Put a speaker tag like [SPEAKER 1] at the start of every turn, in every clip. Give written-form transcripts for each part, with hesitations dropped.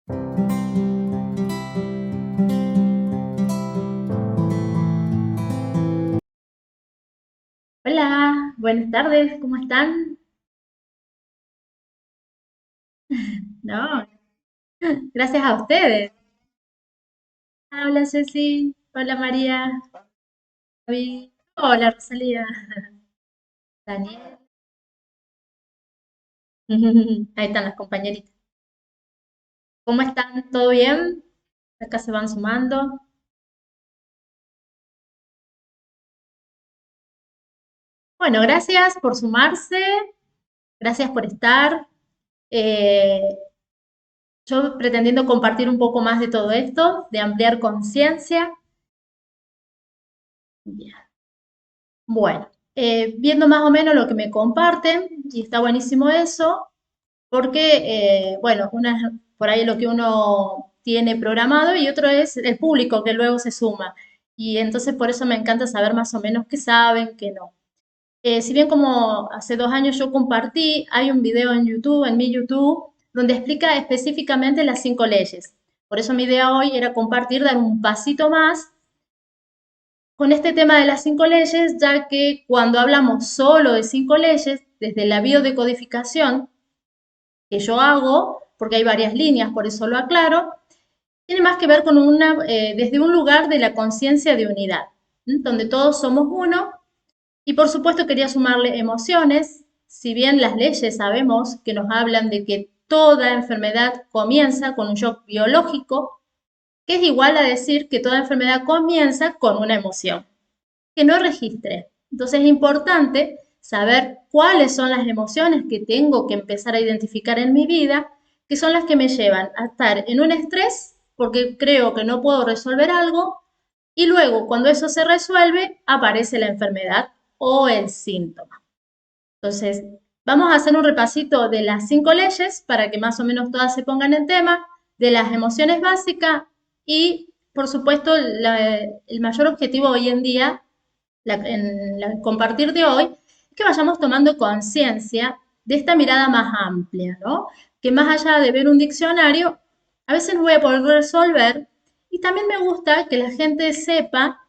[SPEAKER 1] Hola, buenas tardes, ¿cómo están? No, gracias a ustedes. Hola Ceci, hola María, David, hola Rosalía, Daniel. Ahí están las compañeritas. ¿Cómo están? ¿Todo bien? Acá se van sumando. Bueno, gracias por sumarse, gracias por estar. Eh, yo pretendiendo compartir un poco más de todo esto, de ampliar conciencia. Bien. Bueno, viendo más o menos lo que me comparten, y está buenísimo eso, porque, bueno, una es por ahí lo que uno tiene programado y otro es el público que luego se suma. Y entonces por eso me encanta saber más o menos qué saben, qué no. Si bien como hace 2 años yo compartí, hay un video en YouTube, en mi YouTube, donde explica específicamente las 5 leyes. Por eso mi idea hoy era compartir, dar un pasito más con este tema de las 5 leyes, ya que cuando hablamos solo de 5 leyes, desde la biodecodificación que yo hago, porque hay varias líneas, por eso lo aclaro, tiene más que ver con desde un lugar de la conciencia de unidad, donde todos somos uno, y por supuesto quería sumarle emociones, si bien las leyes sabemos que nos hablan de que toda enfermedad comienza con un shock biológico, que es igual a decir que toda enfermedad comienza con una emoción que no registre. Entonces es importante saber cuáles son las emociones que tengo que empezar a identificar en mi vida, que son las que me llevan a estar en un estrés porque creo que no puedo resolver algo y luego cuando eso se resuelve aparece la enfermedad o el síntoma. Entonces, vamos a hacer un repasito de las 5 leyes para que más o menos todas se pongan en tema, de las emociones básicas y, por supuesto, el mayor objetivo hoy en día en el compartir de hoy, es que vayamos tomando conciencia de esta mirada más amplia, ¿no? Que más allá de ver un diccionario, a veces no voy a poder resolver y también me gusta que la gente sepa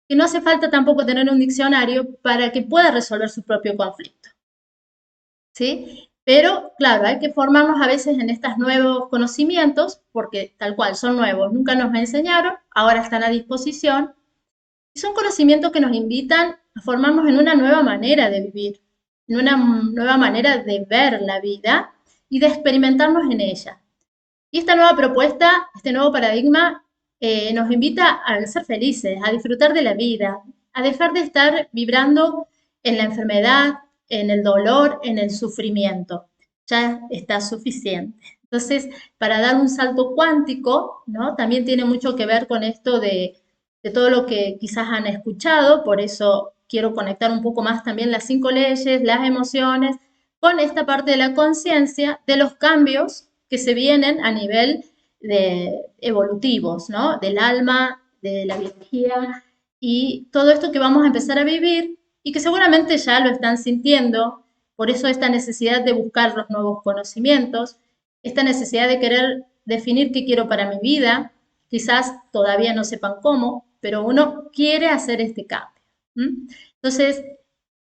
[SPEAKER 1] que no hace falta tampoco tener un diccionario para que pueda resolver su propio conflicto, ¿sí? Pero claro, hay que formarnos a veces en estos nuevos conocimientos, porque tal cual son nuevos, nunca nos enseñaron, ahora están a disposición y son conocimientos que nos invitan a formarnos en una nueva manera de vivir, en una nueva manera de ver la vida y de experimentarnos en ella. Y esta nueva propuesta, este nuevo paradigma, nos invita a ser felices, a disfrutar de la vida, a dejar de estar vibrando en la enfermedad, en el dolor, en el sufrimiento. Ya está suficiente. Entonces, para dar un salto cuántico, ¿no? También tiene mucho que ver con esto de todo lo que quizás han escuchado, por eso quiero conectar un poco más también las 5 leyes, las emociones, con esta parte de la conciencia, de los cambios que se vienen a nivel de evolutivos, ¿no? Del alma, de la biología y todo esto que vamos a empezar a vivir y que seguramente ya lo están sintiendo, por eso esta necesidad de buscar los nuevos conocimientos, esta necesidad de querer definir qué quiero para mi vida, quizás todavía no sepan cómo, pero uno quiere hacer este cambio. Entonces,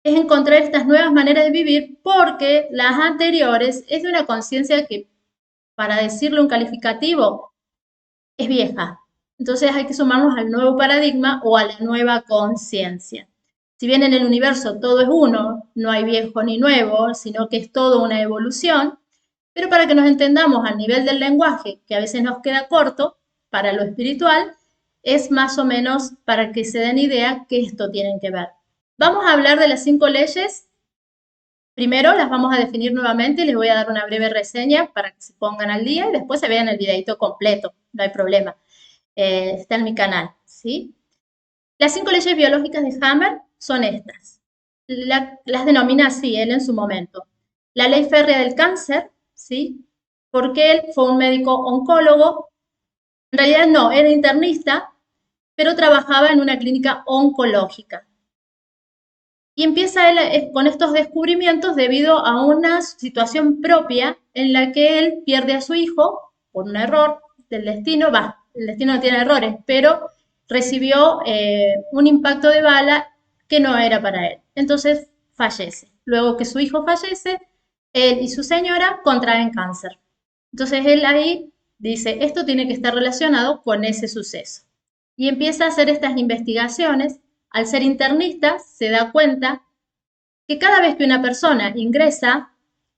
[SPEAKER 1] es encontrar estas nuevas maneras de vivir porque las anteriores es de una conciencia que, para decirle un calificativo, es vieja. Entonces hay que sumarnos al nuevo paradigma o a la nueva conciencia. Si bien en el universo todo es uno, no hay viejo ni nuevo, sino que es todo una evolución, pero para que nos entendamos al nivel del lenguaje, que a veces nos queda corto para lo espiritual, es más o menos para que se den idea que esto tienen que ver. Vamos a hablar de las 5 leyes. Primero las vamos a definir nuevamente y les voy a dar una breve reseña para que se pongan al día y después se vean el videito completo, no hay problema. Está en mi canal, ¿sí? Las 5 leyes biológicas de Hammer son estas. Las denomina así él en su momento. La ley férrea del cáncer, ¿sí? Porque él fue un médico oncólogo, en realidad no, era internista, pero trabajaba en una clínica oncológica. Y empieza él con estos descubrimientos debido a una situación propia en la que él pierde a su hijo por un error del destino, el destino no tiene errores, pero recibió un impacto de bala que no era para él. Entonces fallece. Luego que su hijo fallece, él y su señora contraen cáncer. Entonces él ahí dice, esto tiene que estar relacionado con ese suceso. Y empieza a hacer estas investigaciones. Al ser internista, se da cuenta que cada vez que una persona ingresa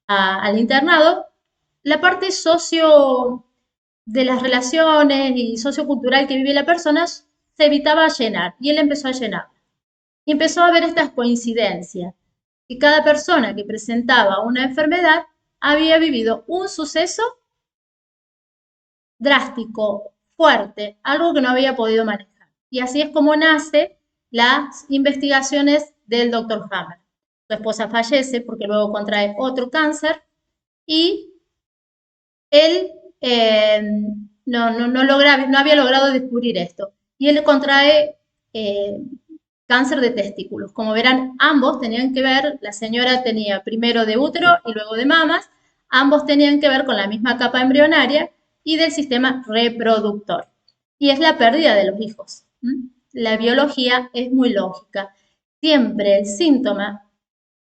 [SPEAKER 1] al internado, la parte socio de las relaciones y sociocultural que vive la persona se evitaba llenar y él empezó a llenar. Y empezó a ver estas coincidencias, que cada persona que presentaba una enfermedad había vivido un suceso drástico, fuerte, algo que no había podido manejar. Y así es como nace las investigaciones del doctor Hammer. Su esposa fallece porque luego contrae otro cáncer y él no había logrado descubrir esto. Y él contrae cáncer de testículos. Como verán, ambos tenían que ver, la señora tenía primero de útero y luego de mamas, ambos tenían que ver con la misma capa embrionaria y del sistema reproductor. Y es la pérdida de los hijos. La biología es muy lógica. Siempre el síntoma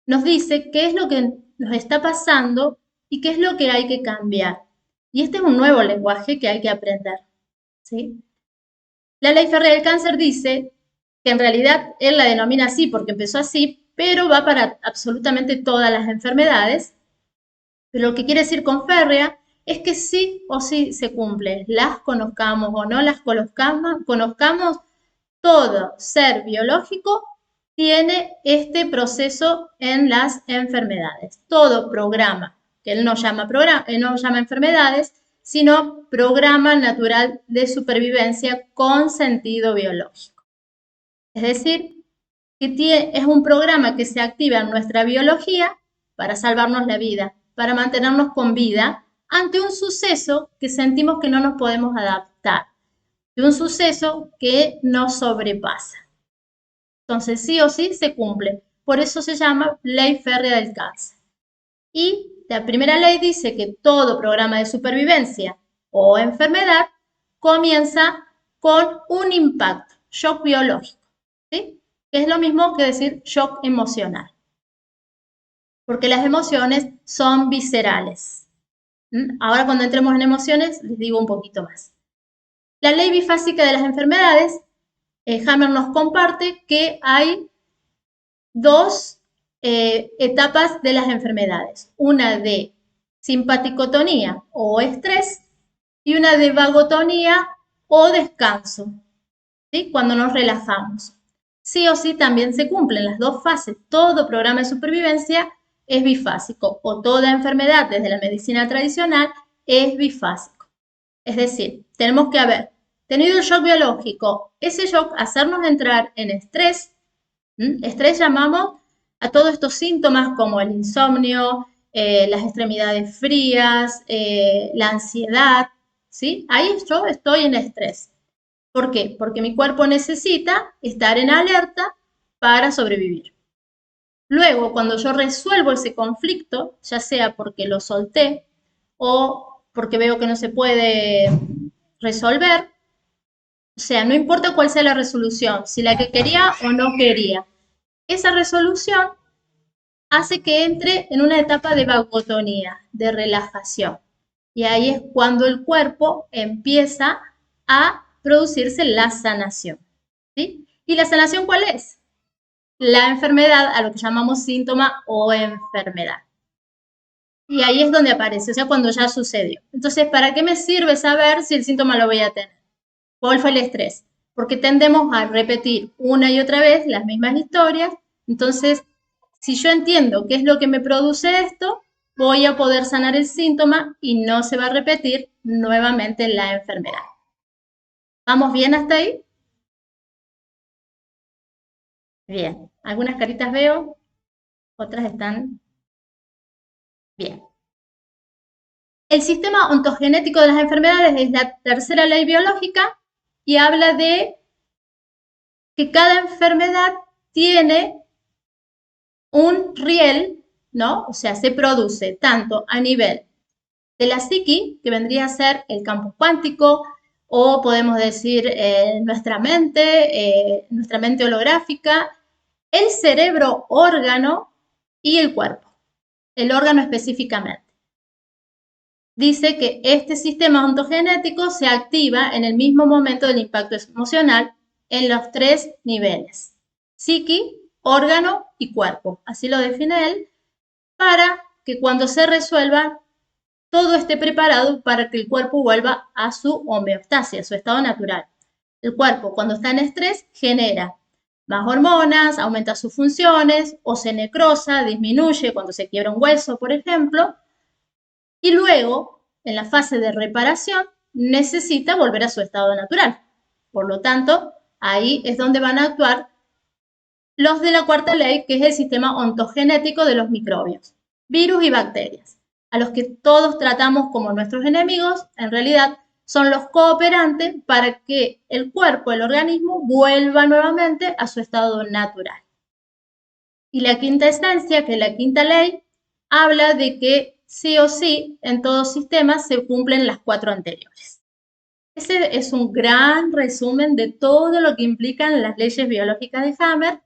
[SPEAKER 1] nos dice qué es lo que nos está pasando y qué es lo que hay que cambiar. Y este es un nuevo lenguaje que hay que aprender, ¿sí? La ley férrea del cáncer dice que en realidad él la denomina así porque empezó así, pero va para absolutamente todas las enfermedades. Pero lo que quiere decir con férrea es que sí o sí se cumple, las conozcamos o no las conozcamos, todo ser biológico tiene este proceso en las enfermedades. Todo programa, que él no llama enfermedades, sino programa natural de supervivencia con sentido biológico. Es decir, que es un programa que se activa en nuestra biología para salvarnos la vida, para mantenernos con vida ante un suceso que sentimos que no nos podemos adaptar, de un suceso que nos sobrepasa. Entonces, sí o sí se cumple. Por eso se llama ley férrea del cáncer. Y la primera ley dice que todo programa de supervivencia o enfermedad comienza con un impacto, shock biológico, ¿sí? Que es lo mismo que decir shock emocional. Porque las emociones son viscerales. Ahora cuando entremos en emociones les digo un poquito más. La ley bifásica de las enfermedades, Hammer nos comparte que hay dos etapas de las enfermedades. Una de simpaticotonía o estrés y una de vagotonía o descanso, ¿sí? Cuando nos relajamos. Sí o sí también se cumplen las dos fases. Todo programa de supervivencia es bifásico o toda enfermedad desde la medicina tradicional es bifásico. Es decir, tenemos que haber tenido el shock biológico, ese shock hacernos entrar en estrés. Estrés llamamos a todos estos síntomas como el insomnio, las extremidades frías, la ansiedad, ¿sí? Ahí yo estoy en estrés. ¿Por qué? Porque mi cuerpo necesita estar en alerta para sobrevivir. Luego, cuando yo resuelvo ese conflicto, ya sea porque lo solté o porque veo que no se puede resolver, o sea, no importa cuál sea la resolución, si la que quería o no quería, esa resolución hace que entre en una etapa de vagotonía, de relajación. Y ahí es cuando el cuerpo empieza a producirse la sanación, ¿sí? ¿Y la sanación cuál es? La enfermedad, a lo que llamamos síntoma o enfermedad. Y ahí es donde aparece, o sea, cuando ya sucedió. Entonces, ¿para qué me sirve saber si el síntoma lo voy a tener? ¿Cuál fue el estrés? Porque tendemos a repetir una y otra vez las mismas historias. Entonces, si yo entiendo qué es lo que me produce esto, voy a poder sanar el síntoma y no se va a repetir nuevamente la enfermedad. ¿Vamos bien hasta ahí? Bien. Algunas caritas veo, otras están bien. El sistema ontogenético de las enfermedades es la tercera ley biológica y habla de que cada enfermedad tiene un riel, ¿no? O sea, se produce tanto a nivel De la psiqui, que vendría a ser el campo cuántico, o podemos decir nuestra mente holográfica, el cerebro órgano y el cuerpo, el órgano específicamente. Dice que este sistema ontogenético se activa en el mismo momento del impacto emocional en los 3 niveles: psiqui, órgano y cuerpo. Así lo define él, para que cuando se resuelva todo esté preparado para que el cuerpo vuelva a su homeostasia, a su estado natural. El cuerpo, cuando está en estrés, genera más hormonas, aumenta sus funciones, o se necrosa, disminuye cuando se quiebra un hueso, por ejemplo, y luego, en la fase de reparación, necesita volver a su estado natural. Por lo tanto, ahí es donde van a actuar los de la cuarta ley, que es el sistema ontogenético de los microbios, virus y bacterias, a los que todos tratamos como nuestros enemigos. En realidad son los cooperantes para que el cuerpo, el organismo, vuelva nuevamente a su estado natural. Y la quinta esencia, que es la quinta ley, habla de que sí o sí en todo sistema se cumplen las 4 anteriores. Ese es un gran resumen de todo lo que implican las leyes biológicas de Hammer,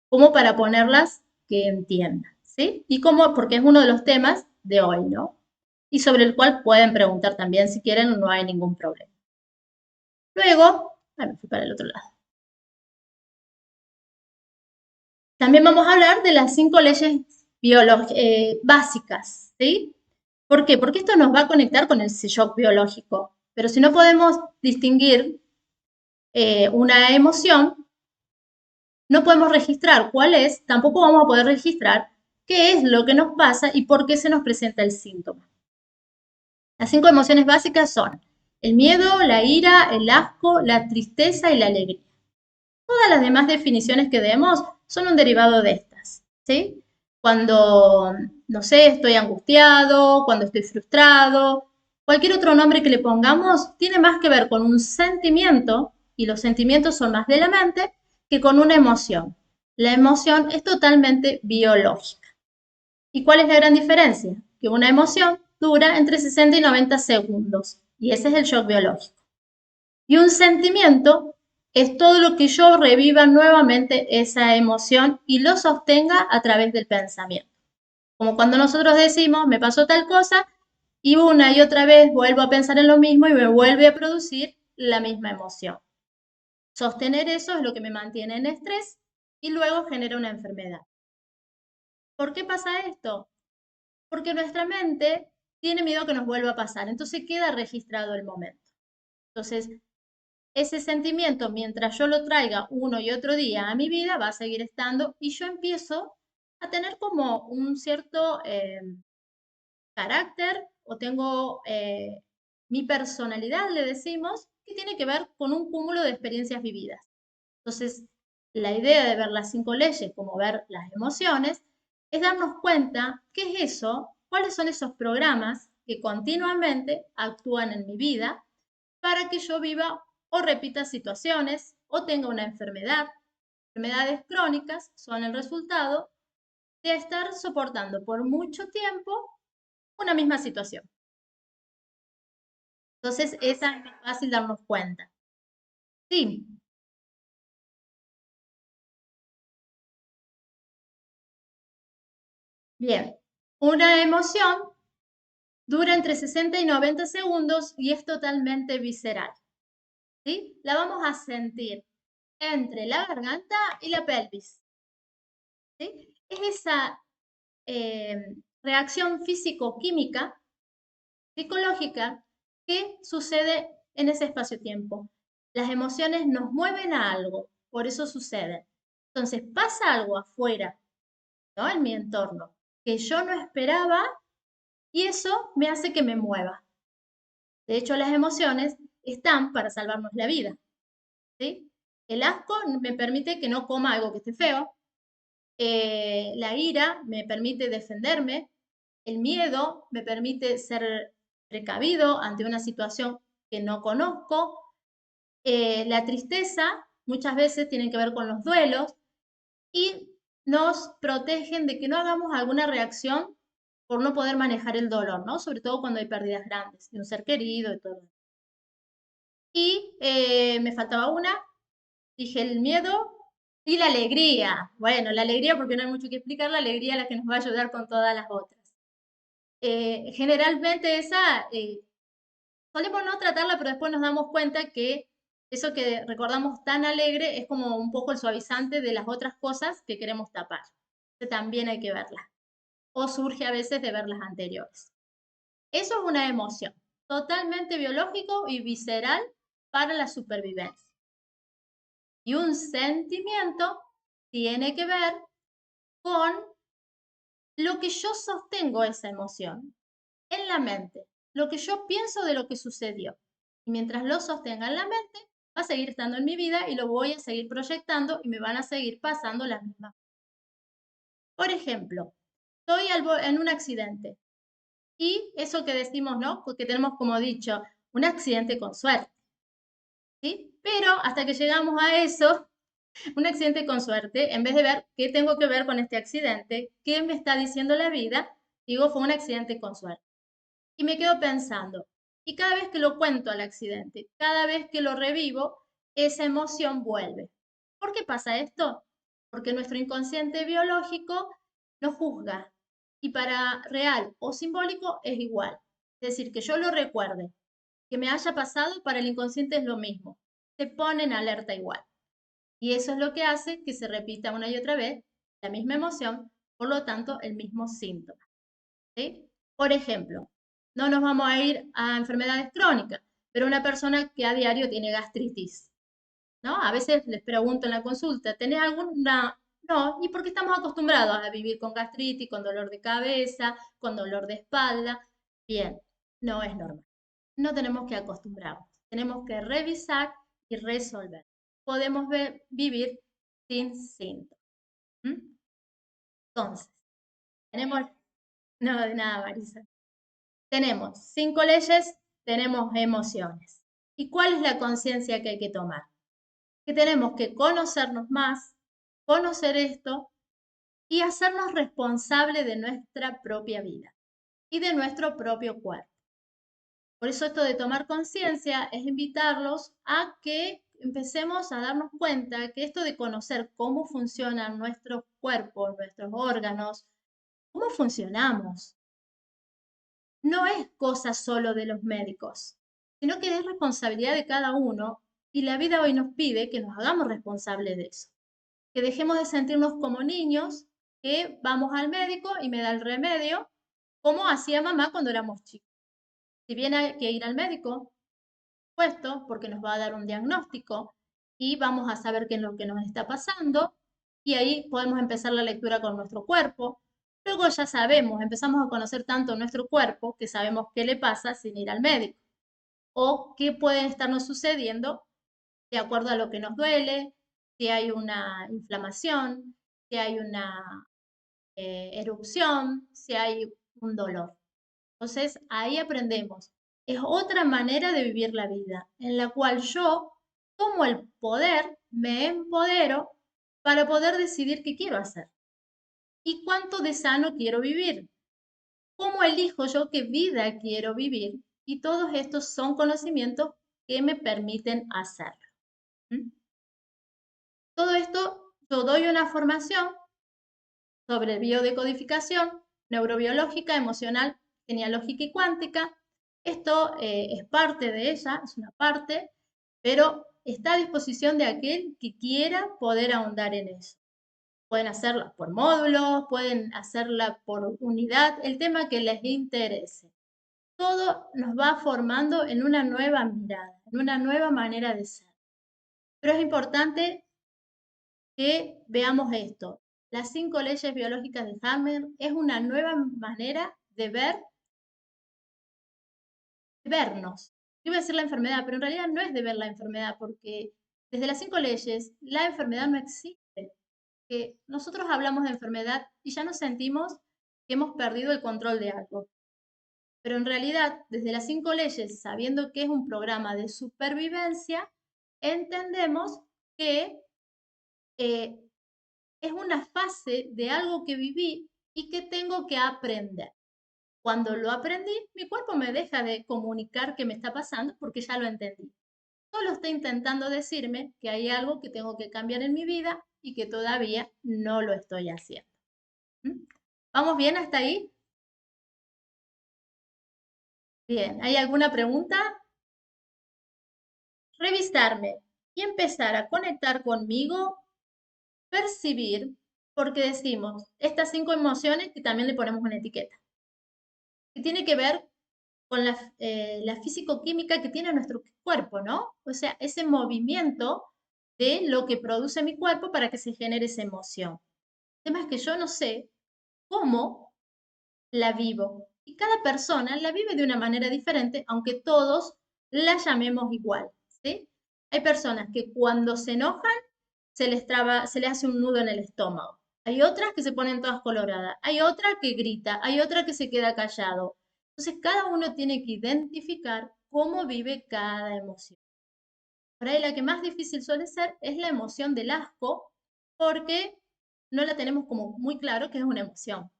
[SPEAKER 1] como para ponerlas que entiendan, ¿sí? Y como, porque es uno de los temas de hoy, ¿no? Y sobre el cual pueden preguntar también si quieren, no hay ningún problema. Luego, me fui para el otro lado. También vamos a hablar de las 5 leyes básicas, ¿sí? ¿Por qué? Porque esto nos va a conectar con el shock biológico. Pero si no podemos distinguir una emoción, no podemos registrar cuál es, tampoco vamos a poder registrar qué es lo que nos pasa y por qué se nos presenta el síntoma. Las 5 emociones básicas son el miedo, la ira, el asco, la tristeza y la alegría. Todas las demás definiciones que demos son un derivado de estas, ¿sí? Cuando, no sé, estoy angustiado, cuando estoy frustrado, cualquier otro nombre que le pongamos tiene más que ver con un sentimiento, y los sentimientos son más de la mente, que con una emoción. La emoción es totalmente biológica. ¿Y cuál es la gran diferencia? Que una emoción dura entre 60 y 90 segundos, y ese es el shock biológico. Y un sentimiento es todo lo que yo reviva nuevamente esa emoción y lo sostenga a través del pensamiento. Como cuando nosotros decimos, me pasó tal cosa, y una y otra vez vuelvo a pensar en lo mismo y me vuelve a producir la misma emoción. Sostener eso es lo que me mantiene en estrés y luego genera una enfermedad. ¿Por qué pasa esto? Porque nuestra mente tiene miedo a que nos vuelva a pasar, entonces queda registrado el momento. Entonces, ese sentimiento, mientras yo lo traiga uno y otro día a mi vida, va a seguir estando, y yo empiezo a tener como un cierto carácter, o tengo mi personalidad, le decimos, que tiene que ver con un cúmulo de experiencias vividas. Entonces, la idea de ver las 5 leyes como ver las emociones es darnos cuenta qué es eso, cuáles son esos programas que continuamente actúan en mi vida para que yo viva o repita situaciones o tenga una enfermedad. Enfermedades crónicas son el resultado de estar soportando por mucho tiempo una misma situación. Entonces, esa es más fácil darnos cuenta. Sí, bien. Una emoción dura entre 60 y 90 segundos y es totalmente visceral, ¿sí? La vamos a sentir entre la garganta y la pelvis, ¿sí? Es esa reacción físico-química, psicológica, que sucede en ese espacio-tiempo. Las emociones nos mueven a algo, por eso suceden. Entonces pasa algo afuera, ¿no? En mi entorno, que yo no esperaba, y eso me hace que me mueva. De hecho, las emociones están para salvarnos la vida, ¿sí? El asco me permite que no coma algo que esté feo. La ira me permite defenderme. El miedo me permite ser precavido ante una situación que no conozco. La tristeza muchas veces tiene que ver con los duelos y nos protegen de que no hagamos alguna reacción por no poder manejar el dolor, ¿no? Sobre todo cuando hay pérdidas grandes de un ser querido y todo. Y me faltaba una, dije el miedo y la alegría. Bueno, la alegría porque no hay mucho que explicar, la alegría es la que nos va a ayudar con todas las otras. Generalmente esa solemos no tratarla, pero después nos damos cuenta que eso que recordamos tan alegre es como un poco el suavizante de las otras cosas que queremos tapar. Entonces también hay que verlas. O surge a veces de ver las anteriores. Eso es una emoción, totalmente biológico y visceral para la supervivencia. Y un sentimiento tiene que ver con lo que yo sostengo esa emoción en la mente, lo que yo pienso de lo que sucedió. Y mientras lo sostenga en la mente, va a seguir estando en mi vida y lo voy a seguir proyectando y me van a seguir pasando las mismas. Por ejemplo, estoy en un accidente y eso que decimos, ¿no? Porque tenemos como dicho, un accidente con suerte, ¿sí? Pero hasta que llegamos a eso, un accidente con suerte, en vez de ver qué tengo que ver con este accidente, qué me está diciendo la vida, digo, fue un accidente con suerte. Y me quedo pensando, y cada vez que lo cuento al accidente, cada vez que lo revivo, esa emoción vuelve. ¿Por qué pasa esto? Porque nuestro inconsciente biológico no juzga y para real o simbólico es igual. Es decir, que yo lo recuerde, que me haya pasado, para el inconsciente es lo mismo. Se pone en alerta igual. Y eso es lo que hace que se repita una y otra vez la misma emoción, por lo tanto, el mismo síntoma. ¿Sí? Por ejemplo, no nos vamos a ir a enfermedades crónicas, pero una persona que a diario tiene gastritis, ¿no? A veces les pregunto en la consulta, ¿tenés alguna? No, y porque estamos acostumbrados a vivir con gastritis, con dolor de cabeza, con dolor de espalda. Bien, no es normal. No tenemos que acostumbrarnos, tenemos que revisar y resolver. Podemos vivir sin síntomas. ¿Mm? Entonces, tenemos, no, de nada, Marisa. Tenemos 5 leyes, tenemos emociones. ¿Y cuál es la conciencia que hay que tomar? Que tenemos que conocernos más, conocer esto y hacernos responsables de nuestra propia vida y de nuestro propio cuerpo. Por eso esto de tomar conciencia es invitarlos a que empecemos a darnos cuenta que esto de conocer cómo funcionan nuestros cuerpos, nuestros órganos, cómo funcionamos, no es cosa solo de los médicos, sino que es responsabilidad de cada uno y la vida hoy nos pide que nos hagamos responsables de eso, que dejemos de sentirnos como niños, que vamos al médico y me da el remedio, como hacía mamá cuando éramos chicos. Si bien hay que ir al médico, puesto, porque nos va a dar un diagnóstico y vamos a saber qué es lo que nos está pasando, y ahí podemos empezar la lectura con nuestro cuerpo. Luego ya sabemos, empezamos a conocer tanto nuestro cuerpo que sabemos qué le pasa sin ir al médico o qué puede estarnos sucediendo de acuerdo a lo que nos duele, si hay una inflamación, si hay una erupción, si hay un dolor. Entonces ahí aprendemos. Es otra manera de vivir la vida, en la cual yo tomo el poder, me empodero para poder decidir qué quiero hacer y cuánto de sano quiero vivir. ¿Cómo elijo yo qué vida quiero vivir? Y todos estos son conocimientos que me permiten hacerlo. ¿Mm? Todo esto yo doy una formación sobre biodecodificación, neurobiológica, emocional, genealógica y cuántica. Esto es parte de ella, es una parte, pero está a disposición de aquel que quiera poder ahondar en eso. Pueden hacerla por módulos, pueden hacerla por unidad, el tema que les interese. Todo nos va formando en una nueva mirada, en una nueva manera de ser. Pero es importante que veamos esto. Las 5 leyes biológicas de Hammer es una nueva manera de vernos. Yo iba a decir la enfermedad, pero en realidad no es de ver la enfermedad, porque desde las 5 leyes la enfermedad no existe. Que nosotros hablamos de enfermedad y ya nos sentimos que hemos perdido el control de algo. Pero en realidad, desde las 5 leyes, sabiendo que es un programa de supervivencia, entendemos que eh, es una fase de algo que viví y que tengo que aprender. Cuando lo aprendí, mi cuerpo me deja de comunicar qué me está pasando porque ya lo entendí. Solo está intentando decirme que hay algo que tengo que cambiar en mi vida y que todavía no lo estoy haciendo. ¿Mm? ¿Vamos bien hasta ahí? Bien, ¿hay alguna pregunta? Revisarme y empezar a conectar conmigo, percibir, porque decimos estas 5 emociones que también le ponemos una etiqueta, que tiene que ver con la físico-química que tiene nuestro cuerpo, ¿no? O sea, ese movimiento de lo que produce mi cuerpo para que se genere esa emoción. El tema es que yo no sé cómo la vivo. Y cada persona la vive de una manera diferente, aunque todos la llamemos igual, ¿sí? Hay personas que cuando se enojan se les traba, se les hace un nudo en el estómago. Hay otras que se ponen todas coloradas, hay otra que grita, hay otra que se queda callado. Entonces cada uno tiene que identificar cómo vive cada emoción. Por ahí la que más difícil suele ser es la emoción del asco, porque no la tenemos como muy claro que es una emoción,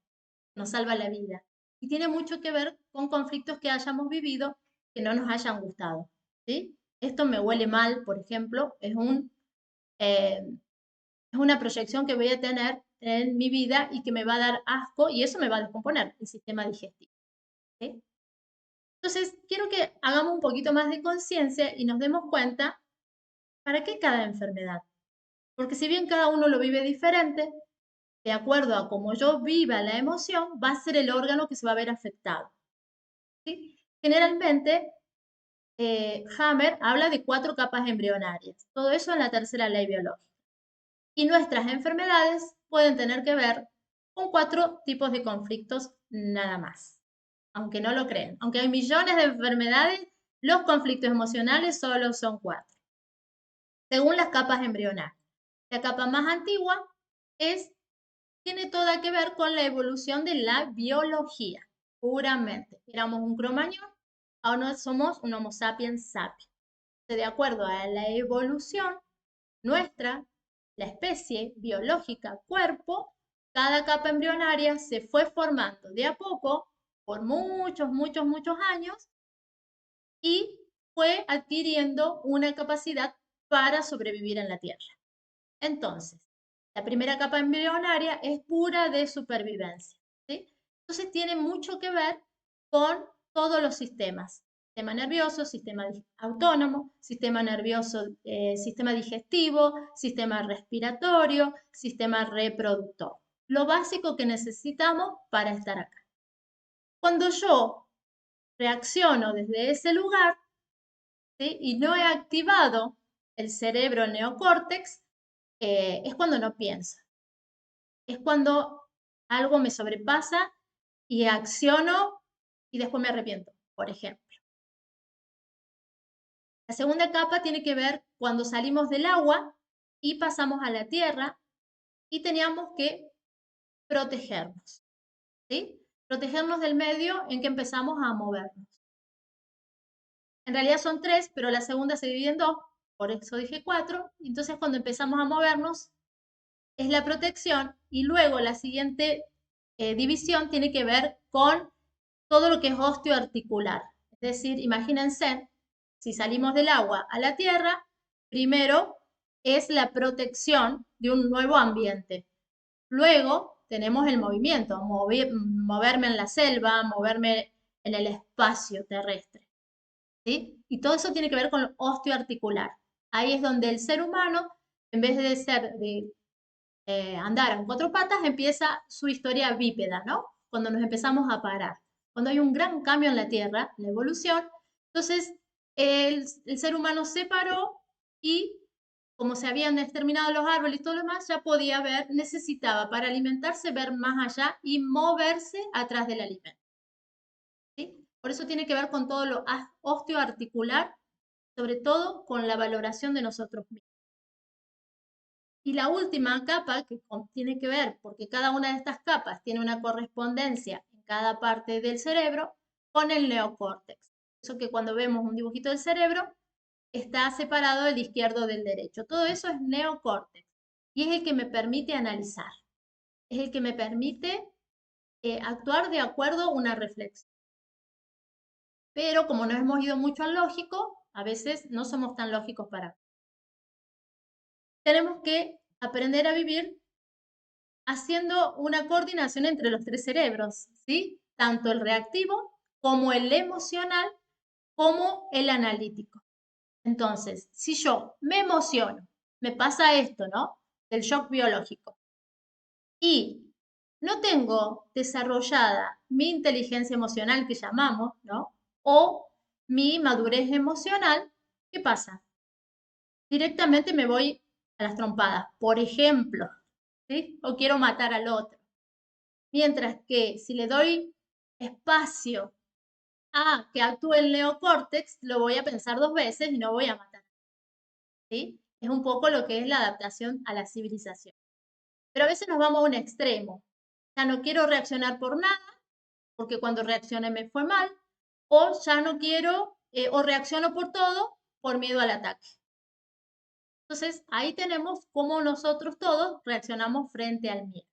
[SPEAKER 1] nos salva la vida. Y tiene mucho que ver con conflictos que hayamos vivido que no nos hayan gustado. ¿Sí? Esto me huele mal, por ejemplo, es una proyección que voy a tener en mi vida y que me va a dar asco y eso me va a descomponer el sistema digestivo. ¿Sí? Entonces, quiero que hagamos un poquito más de conciencia y nos demos cuenta para qué cada enfermedad. Porque si bien cada uno lo vive diferente, de acuerdo a cómo yo viva la emoción, va a ser el órgano que se va a ver afectado. ¿Sí? Generalmente, Hammer habla de 4 capas embrionarias. Todo eso en la tercera ley biológica. Y nuestras enfermedades pueden tener que ver con 4 tipos de conflictos nada más. Aunque no lo crean. Aunque hay millones de enfermedades, los conflictos emocionales solo son 4. Según las capas embrionarias. La capa más antigua tiene toda que ver con la evolución de la biología, puramente. Éramos un cromañón, ahora somos un Homo sapiens sapiens. De acuerdo a la evolución nuestra, la especie biológica cuerpo, cada capa embrionaria se fue formando de a poco por muchos, muchos, muchos años y fue adquiriendo una capacidad para sobrevivir en la Tierra. Entonces, la primera capa embrionaria es pura de supervivencia, ¿sí? Entonces tiene mucho que ver con todos los sistemas. Sistema nervioso, sistema autónomo, sistema nervioso, sistema digestivo, sistema respiratorio, sistema reproductor. Lo básico que necesitamos para estar acá. Cuando yo reacciono desde ese lugar, ¿sí? Y no he activado el cerebro, el neocórtex, es cuando no pienso. Es cuando algo me sobrepasa y acciono y después me arrepiento, por ejemplo. La segunda capa tiene que ver cuando salimos del agua y pasamos a la tierra y teníamos que protegernos, ¿sí? Protegernos del medio en que empezamos a movernos. En realidad son 3, pero la segunda se divide en 2, por eso dije 4. Entonces cuando empezamos a movernos es la protección y luego la siguiente división tiene que ver con todo lo que es osteoarticular. Es decir, imagínense, si salimos del agua a la tierra, primero es la protección de un nuevo ambiente. Luego tenemos el movimiento, moverme en la selva, moverme en el espacio terrestre. ¿Sí? Y todo eso tiene que ver con lo osteoarticular. Ahí es donde el ser humano, en vez de andar en 4 patas, empieza su historia bípeda, ¿no? Cuando nos empezamos a parar. Cuando hay un gran cambio en la Tierra, la evolución, entonces el ser humano se paró y como se habían exterminado los árboles y todo lo demás, ya podía ver, necesitaba para alimentarse ver más allá y moverse atrás del alimento. ¿Sí? Por eso tiene que ver con todo lo osteoarticular, sobre todo con la valoración de nosotros mismos. Y la última capa, que tiene que ver, porque cada una de estas capas tiene una correspondencia en cada parte del cerebro, con el neocórtex. Eso que cuando vemos un dibujito del cerebro, está separado el izquierdo del derecho. Todo eso es neocórtex. Y es el que me permite analizar. Es el que me permite actuar de acuerdo a una reflexión. Pero como nos hemos ido mucho al lógico, a veces no somos tan lógicos para. Tenemos que aprender a vivir haciendo una coordinación entre los tres cerebros, ¿sí? Tanto el reactivo como el emocional como el analítico. Entonces, si yo me emociono, me pasa esto, ¿no? Del shock biológico, y no tengo desarrollada mi inteligencia emocional que llamamos, ¿no? O mi madurez emocional, ¿qué pasa? Directamente me voy a las trompadas, por ejemplo, ¿sí? O quiero matar al otro. Mientras que si le doy espacio a que actúe el neocórtex, lo voy a pensar dos veces y no voy a matar, ¿sí? Es un poco lo que es la adaptación a la civilización. Pero a veces nos vamos a un extremo. Ya no quiero reaccionar por nada, porque cuando reaccioné me fue mal, o ya no quiero, o reacciono por todo por miedo al ataque. Entonces, ahí tenemos cómo nosotros todos reaccionamos frente al miedo.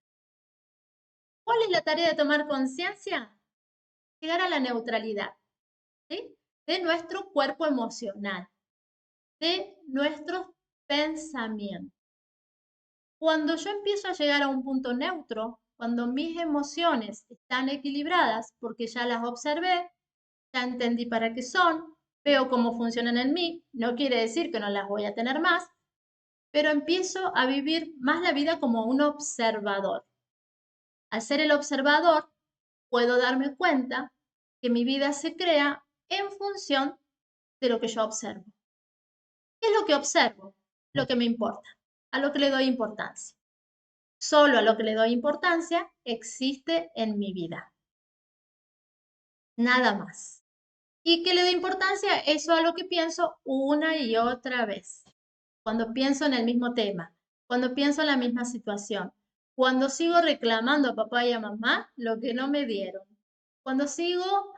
[SPEAKER 1] ¿Cuál es la tarea de tomar conciencia? Llegar a la neutralidad, ¿sí? De nuestro cuerpo emocional, de nuestros pensamientos. Cuando yo empiezo a llegar a un punto neutro, cuando mis emociones están equilibradas, porque ya las observé, ya entendí para qué son, veo cómo funcionan en mí, no quiere decir que no las voy a tener más, pero empiezo a vivir más la vida como un observador. Al ser el observador, puedo darme cuenta que mi vida se crea en función de lo que yo observo. ¿Qué es lo que observo? Lo que me importa, a lo que le doy importancia. Solo a lo que le doy importancia existe en mi vida. Nada más. ¿Y qué le doy importancia? Eso a lo que pienso una y otra vez. Cuando pienso en el mismo tema, cuando pienso en la misma situación, cuando sigo reclamando a papá y a mamá lo que no me dieron, cuando sigo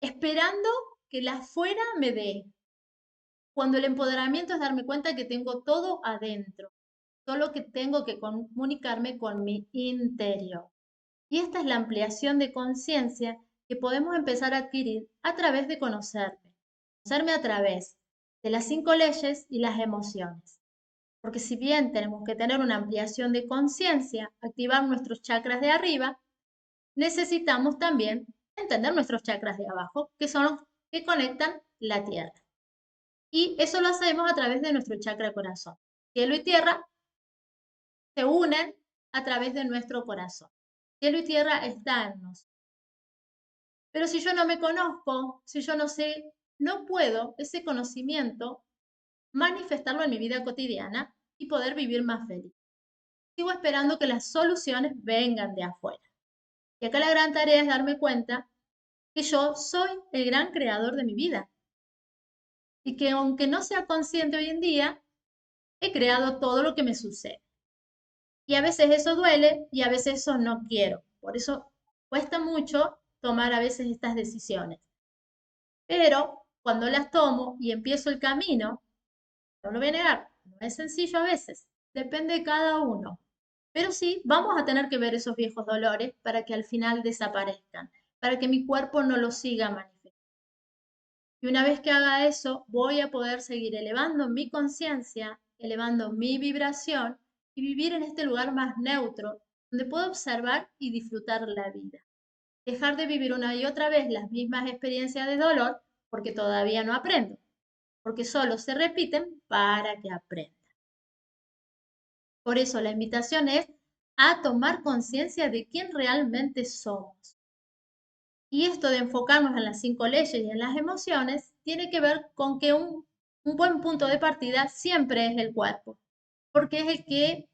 [SPEAKER 1] esperando que la afuera me dé, cuando el empoderamiento es darme cuenta que tengo todo adentro, solo que tengo que comunicarme con mi interior. Y esta es la ampliación de conciencia que podemos empezar a adquirir a través de conocerme a través de las 5 leyes y las emociones. Porque si bien tenemos que tener una ampliación de conciencia, activar nuestros chakras de arriba, necesitamos también entender nuestros chakras de abajo, que son los que conectan la tierra. Y eso lo hacemos a través de nuestro chakra corazón. Cielo y tierra se unen a través de nuestro corazón. Cielo y tierra están en nosotros. Pero si yo no me conozco, si yo no sé, no puedo ese conocimiento manifestarlo en mi vida cotidiana y poder vivir más feliz. Sigo esperando que las soluciones vengan de afuera. Y acá la gran tarea es darme cuenta que yo soy el gran creador de mi vida. Y que aunque no sea consciente hoy en día, he creado todo lo que me sucede. Y a veces eso duele y a veces eso no quiero. Por eso cuesta mucho tomar a veces estas decisiones. Pero cuando las tomo y empiezo el camino, no lo voy a negar, no es sencillo a veces, depende de cada uno. Pero sí, vamos a tener que ver esos viejos dolores para que al final desaparezcan, para que mi cuerpo no los siga manifestando. Y una vez que haga eso, voy a poder seguir elevando mi conciencia, elevando mi vibración y vivir en este lugar más neutro, donde puedo observar y disfrutar la vida. Dejar de vivir una y otra vez las mismas experiencias de dolor porque todavía no aprendo, porque solo se repiten para que aprenda. Por eso la invitación es a tomar conciencia de quién realmente somos. Y esto de enfocarnos en las 5 leyes y en las emociones tiene que ver con que un buen punto de partida siempre es el cuerpo, porque es el que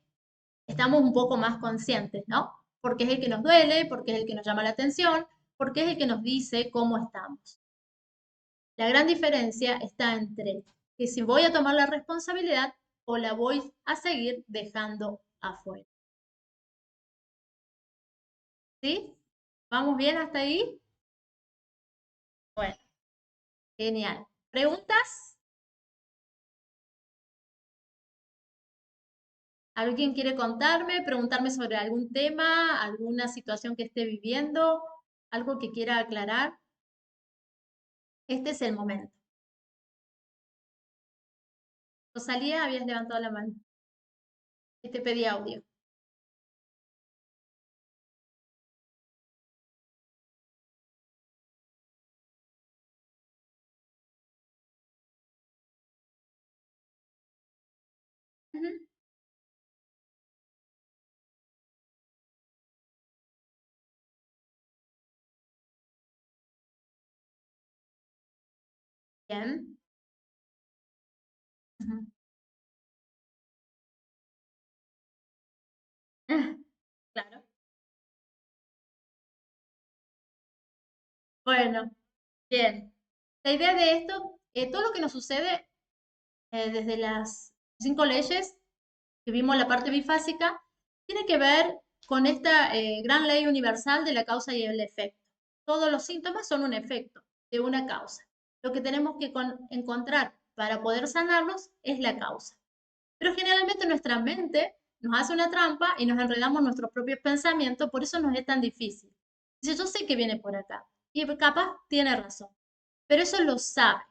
[SPEAKER 1] estamos un poco más conscientes, ¿no? Porque es el que nos duele, porque es el que nos llama la atención, porque es el que nos dice cómo estamos. La gran diferencia está entre que si voy a tomar la responsabilidad o la voy a seguir dejando afuera. ¿Sí? ¿Vamos bien hasta ahí? Bueno, genial. ¿Preguntas? ¿Alguien quiere contarme, preguntarme sobre algún tema, alguna situación que esté viviendo, algo que quiera aclarar? Este es el momento. Rosalía, habías levantado la mano y te pedí audio. Ujú. Bien. Ujú. Claro. Bueno, bien. La idea de esto, todo lo que nos sucede desde las 5 leyes que vimos la parte bifásica, tiene que ver con esta gran ley universal de la causa y el efecto. Todos los síntomas son un efecto de una causa. Lo que tenemos que encontrar para poder sanarlos es la causa. Pero generalmente nuestra mente nos hace una trampa y nos enredamos en nuestros propios pensamientos, por eso nos es tan difícil. Dice, yo sé que viene por acá. Y capaz tiene razón. Pero eso lo sabe.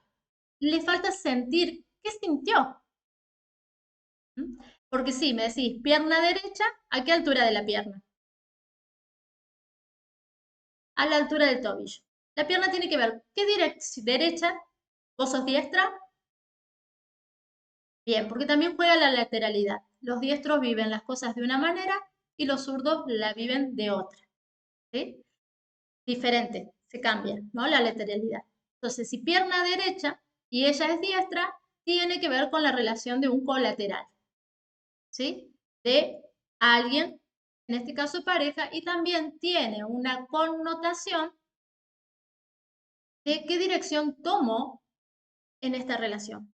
[SPEAKER 1] Le falta sentir qué sintió. ¿Mm? Porque sí, me decís, pierna derecha, ¿a qué altura de la pierna? A la altura del tobillo. La pierna tiene que ver qué dirección derecha, vos sos diestra, bien, porque también juega la lateralidad. Los diestros viven las cosas de una manera y los zurdos la viven de otra, ¿sí? Diferente, se cambia, ¿no? La lateralidad. Entonces, si pierna derecha y ella es diestra, tiene que ver con la relación de un colateral, ¿sí? De alguien, en este caso pareja, y también tiene una connotación de qué dirección tomo en esta relación,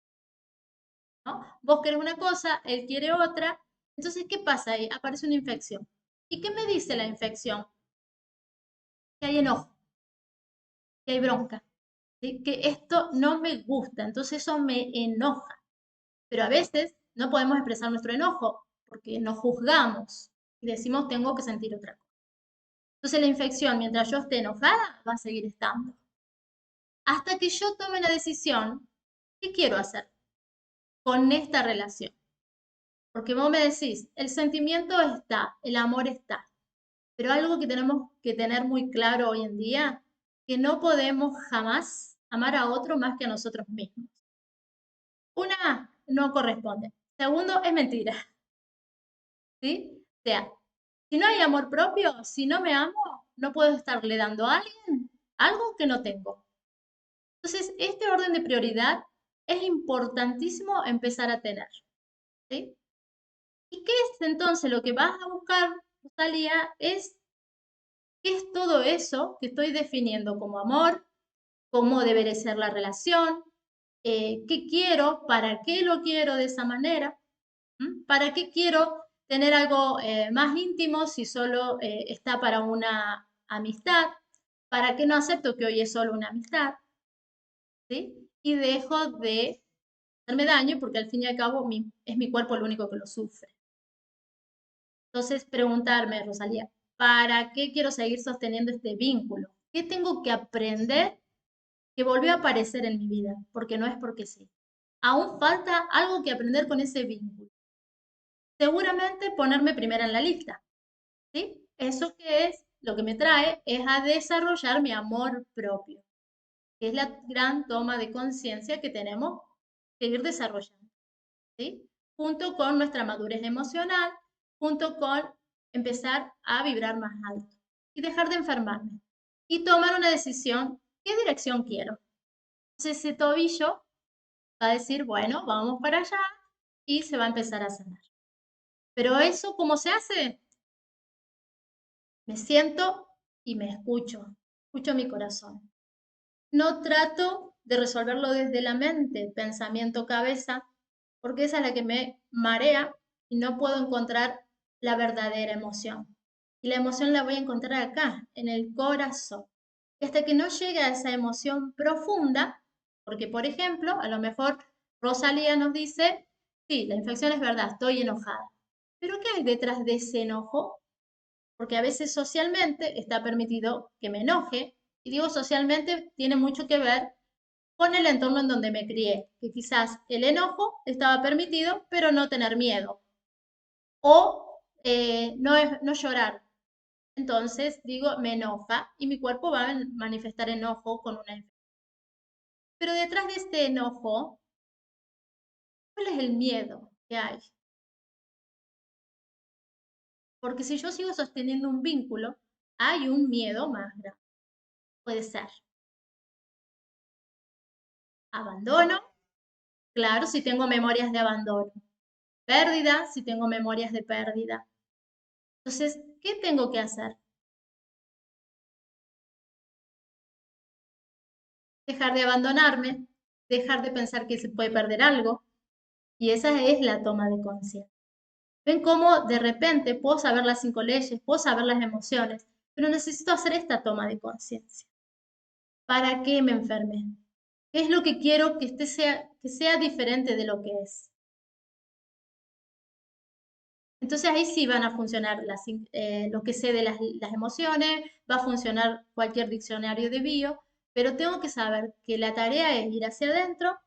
[SPEAKER 1] ¿no? Vos querés una cosa, él quiere otra, entonces, ¿qué pasa ahí? Aparece una infección. ¿Y qué me dice la infección? Que hay enojo, que hay bronca, ¿sí? Que esto no me gusta, entonces eso me enoja. Pero a veces no podemos expresar nuestro enojo porque nos juzgamos y decimos tengo que sentir otra cosa. Entonces la infección, mientras yo esté enojada, va a seguir estando. Hasta que yo tome la decisión, ¿qué quiero hacer con esta relación? Porque vos me decís, el sentimiento está, el amor está, pero algo que tenemos que tener muy claro hoy en día, que no podemos jamás amar a otro más que a nosotros mismos. Una, no corresponde. Segundo, es mentira, ¿sí? O sea, si no hay amor propio, si no me amo, no puedo estarle dando a alguien algo que no tengo. Entonces, este orden de prioridad es importantísimo empezar a tener, ¿sí? ¿Y qué es entonces lo que vas a buscar, Rosalía? Es qué es todo eso que estoy definiendo como amor, cómo debería ser la relación, qué quiero, para qué lo quiero de esa manera, ¿m? ¿Para qué quiero tener algo más íntimo si solo está para una amistad? ¿Para qué no acepto que hoy es solo una amistad? ¿Sí? Y dejo de hacerme daño porque al fin y al cabo es mi cuerpo el único que lo sufre. Entonces, preguntarme, Rosalía, ¿para qué quiero seguir sosteniendo este vínculo? ¿Qué tengo que aprender que volvió a aparecer en mi vida? Porque no es porque sí. Aún falta algo que aprender con ese vínculo. Seguramente ponerme primera en la lista, ¿sí? Eso que es lo que me trae es a desarrollar mi amor propio, que es la gran toma de conciencia que tenemos que ir desarrollando, ¿sí? Junto con nuestra madurez emocional, junto con empezar a vibrar más alto y dejar de enfermarme y tomar una decisión, ¿qué dirección quiero? Entonces ese tobillo va a decir, bueno, vamos para allá y se va a empezar a sanar. Pero eso, ¿cómo se hace? Me siento y me escucho mi corazón. No trato de resolverlo desde la mente, pensamiento, cabeza, porque esa es la que me marea y no puedo encontrar la verdadera emoción. Y la emoción la voy a encontrar acá, en el corazón. Y hasta que no llegue a esa emoción profunda, porque por ejemplo, a lo mejor Rosalía nos dice, sí, la infección es verdad, estoy enojada, Pero ¿qué hay detrás de ese enojo? Porque a veces socialmente está permitido que me enoje, y digo socialmente tiene mucho que ver con el entorno en donde me crié, que quizás el enojo estaba permitido, pero no tener miedo o no llorar. Entonces digo, me enoja y mi cuerpo va a manifestar enojo con una enfermedad. Pero detrás de este enojo, ¿cuál es el miedo que hay? Porque si yo sigo sosteniendo un vínculo, hay un miedo más grande. Puede ser abandono, claro, si tengo memorias de abandono. Pérdida, si tengo memorias de pérdida. Entonces, ¿qué tengo que hacer? Dejar de abandonarme, dejar de pensar que se puede perder algo. Y esa es la toma de conciencia. Ven cómo de repente puedo saber las 5 leyes, puedo saber las emociones, pero necesito hacer esta toma de conciencia. ¿Para qué me enfermé? ¿Qué es lo que quiero que sea diferente de lo que es? Entonces ahí sí van a funcionar lo que sé de las emociones, va a funcionar cualquier diccionario de bio, pero tengo que saber que la tarea es ir hacia adentro,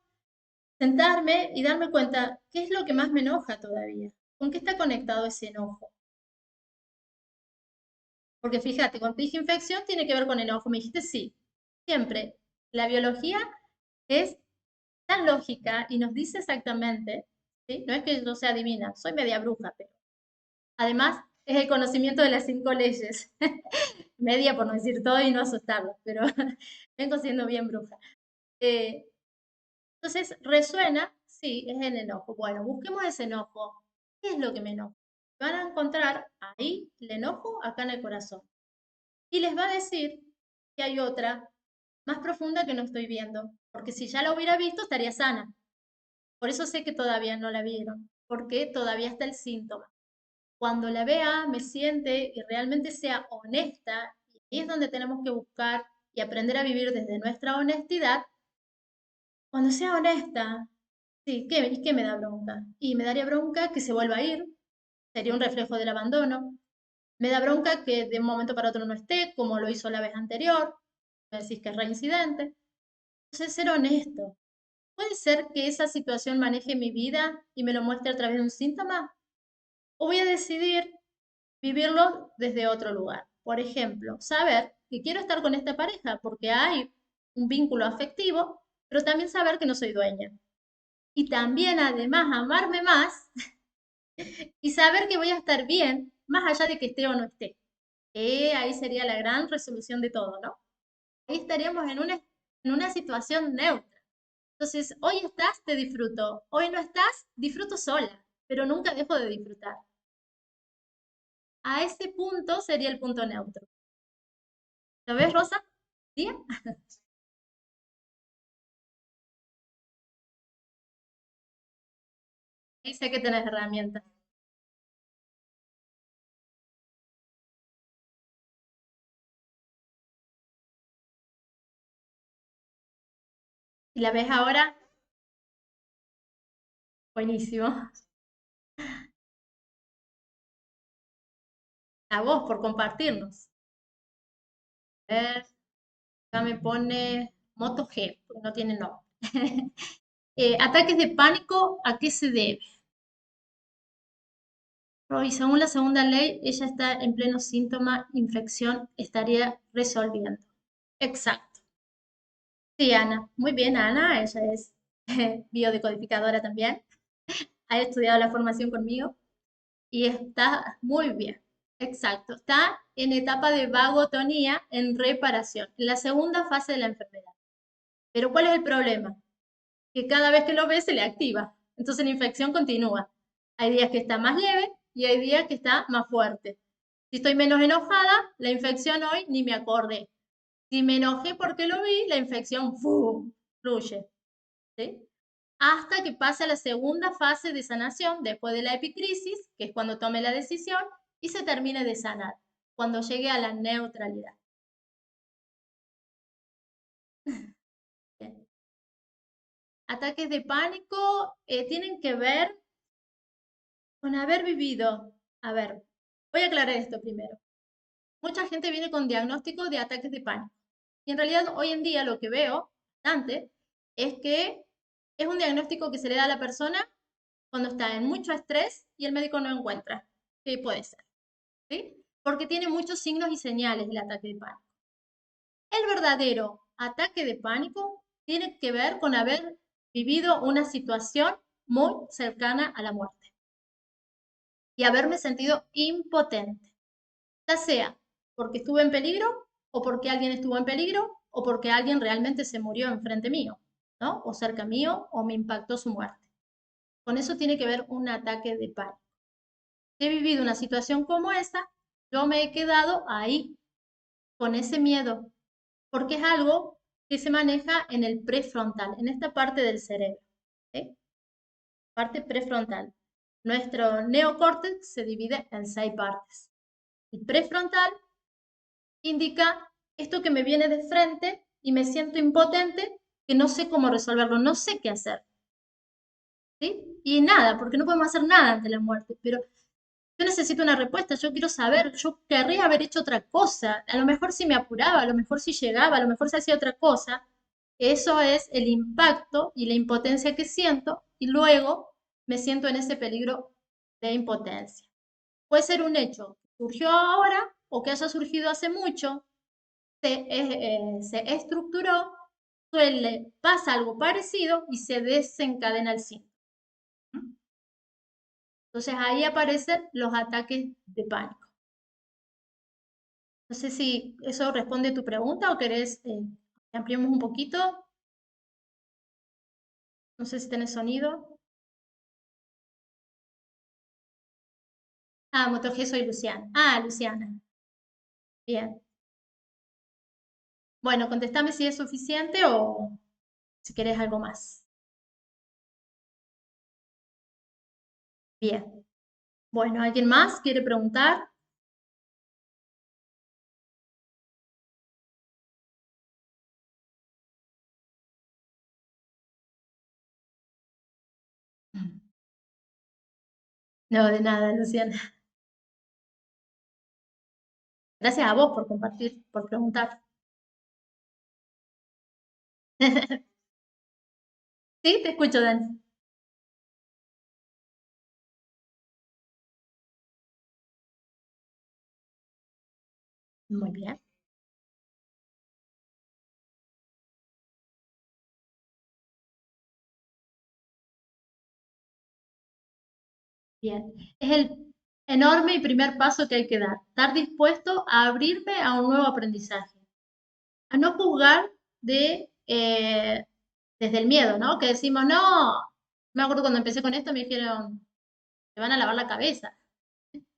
[SPEAKER 1] sentarme y darme cuenta qué es lo que más me enoja todavía, con qué está conectado ese enojo. Porque fíjate, cuando te dije infección tiene que ver con enojo, me dijiste sí, siempre. La biología es tan lógica y nos dice exactamente, ¿sí? No es que yo sea divina, soy media bruja, pero además es el conocimiento de las 5 leyes. Media por no decir todo y no asustarlos, pero vengo siendo bien bruja. Eh, entonces, resuena, sí, es el enojo. Bueno, busquemos ese enojo. ¿Qué es lo que me enoja? Van a encontrar ahí el enojo acá en el corazón. Y les va a decir que hay otra más profunda que no estoy viendo, porque si ya la hubiera visto estaría sana. Por eso sé que todavía no la vieron, porque todavía está el síntoma. Cuando la vea, me siente y realmente sea honesta, y ahí es donde tenemos que buscar y aprender a vivir desde nuestra honestidad. Cuando sea honesta, sí, ¿qué me da bronca? Y me daría bronca que se vuelva a ir, sería un reflejo del abandono. Me da bronca que de un momento para otro no esté, como lo hizo la vez anterior. Me decís que es reincidente. Entonces, ser honesto. ¿Puede ser que esa situación maneje mi vida y me lo muestre a través de un síntoma? ¿O voy a decidir vivirlo desde otro lugar? Por ejemplo, saber que quiero estar con esta pareja porque hay un vínculo afectivo, pero también saber que no soy dueña. Y también además amarme más y saber que voy a estar bien, más allá de que esté o no esté. Ahí sería la gran resolución de todo, ¿no? Ahí estaríamos en una situación neutra. Entonces, hoy estás, te disfruto. Hoy no estás, disfruto sola, pero nunca dejo de disfrutar. A ese punto sería el punto neutro. ¿Lo ves, Rosa? ¿Sí? Ahí sé que tenés herramientas. ¿Y la ves ahora? Buenísimo. A vos por compartirnos. A ver, acá me pone Moto G, porque no tiene nombre. Ataques de pánico, ¿a qué se debe? Y según la segunda ley, ella está en pleno síntoma, infección, estaría resolviendo. Exacto. Sí, Ana. Muy bien, Ana. Ella es biodecodificadora también. Ha estudiado la formación conmigo y está muy bien. Exacto. Está en etapa de vagotonía en reparación, en la segunda fase de la enfermedad. Pero ¿cuál es el problema? Que cada vez que lo ve se le activa. Entonces la infección continúa. Hay días que está más leve y hay días que está más fuerte. Si estoy menos enojada, la infección hoy ni me acordé. Si me enojé porque lo vi, la infección ¡fu! Fluye. ¿Sí? Hasta que pase a la segunda fase de sanación, después de la epicrisis, que es cuando tome la decisión, y se termine de sanar, cuando llegue a la neutralidad. Bien. Ataques de pánico tienen que ver Con haber vivido, a ver, voy a aclarar esto primero. Mucha gente viene con diagnóstico de ataques de pánico. Y en realidad hoy en día lo que veo bastante es que es un diagnóstico que se le da a la persona cuando está en mucho estrés y el médico no encuentra qué puede ser, ¿sí? Porque tiene muchos signos y señales del ataque de pánico. El verdadero ataque de pánico tiene que ver con haber vivido una situación muy cercana a la muerte y haberme sentido impotente, ya sea porque estuve en peligro o porque alguien estuvo en peligro o porque alguien realmente se murió enfrente mío, ¿no? O cerca mío o me impactó su muerte. Con eso tiene que ver un ataque de pánico. Si he vivido una situación como esa, yo me he quedado ahí con ese miedo, porque es algo que se maneja en el prefrontal, en esta parte del cerebro, ¿sí? Parte prefrontal. Nuestro neocórtex se divide en 6 partes. El prefrontal indica esto que me viene de frente y me siento impotente, que no sé cómo resolverlo, no sé qué hacer, ¿sí? Y nada, porque no podemos hacer nada ante la muerte, pero yo necesito una respuesta, yo quiero saber, yo querría haber hecho otra cosa, a lo mejor si me apuraba, a lo mejor si llegaba, a lo mejor si hacía otra cosa. Eso es el impacto y la impotencia que siento y luego me siento en ese peligro de impotencia. Puede ser un hecho que surgió ahora o que haya surgido hace mucho, se estructuró, pasa algo parecido y se desencadena el síntoma. Entonces ahí aparecen los ataques de pánico. No sé si eso responde a tu pregunta o querés que ampliemos un poquito. No sé si tenés sonido. Ah, MotoG, soy Luciana. Ah, Luciana. Bien. Bueno, contestame si es suficiente o si querés algo más. Bien. Bueno, ¿alguien más quiere preguntar? No, de nada, Luciana. Gracias a vos por compartir, por preguntar. Sí, te escucho, Dani. Muy bien, bien. Es el enorme y primer paso que hay que dar. Estar dispuesto a abrirme a un nuevo aprendizaje. A no juzgar desde el miedo, ¿no? Que decimos, no, me acuerdo cuando empecé con esto me dijeron, te van a lavar la cabeza.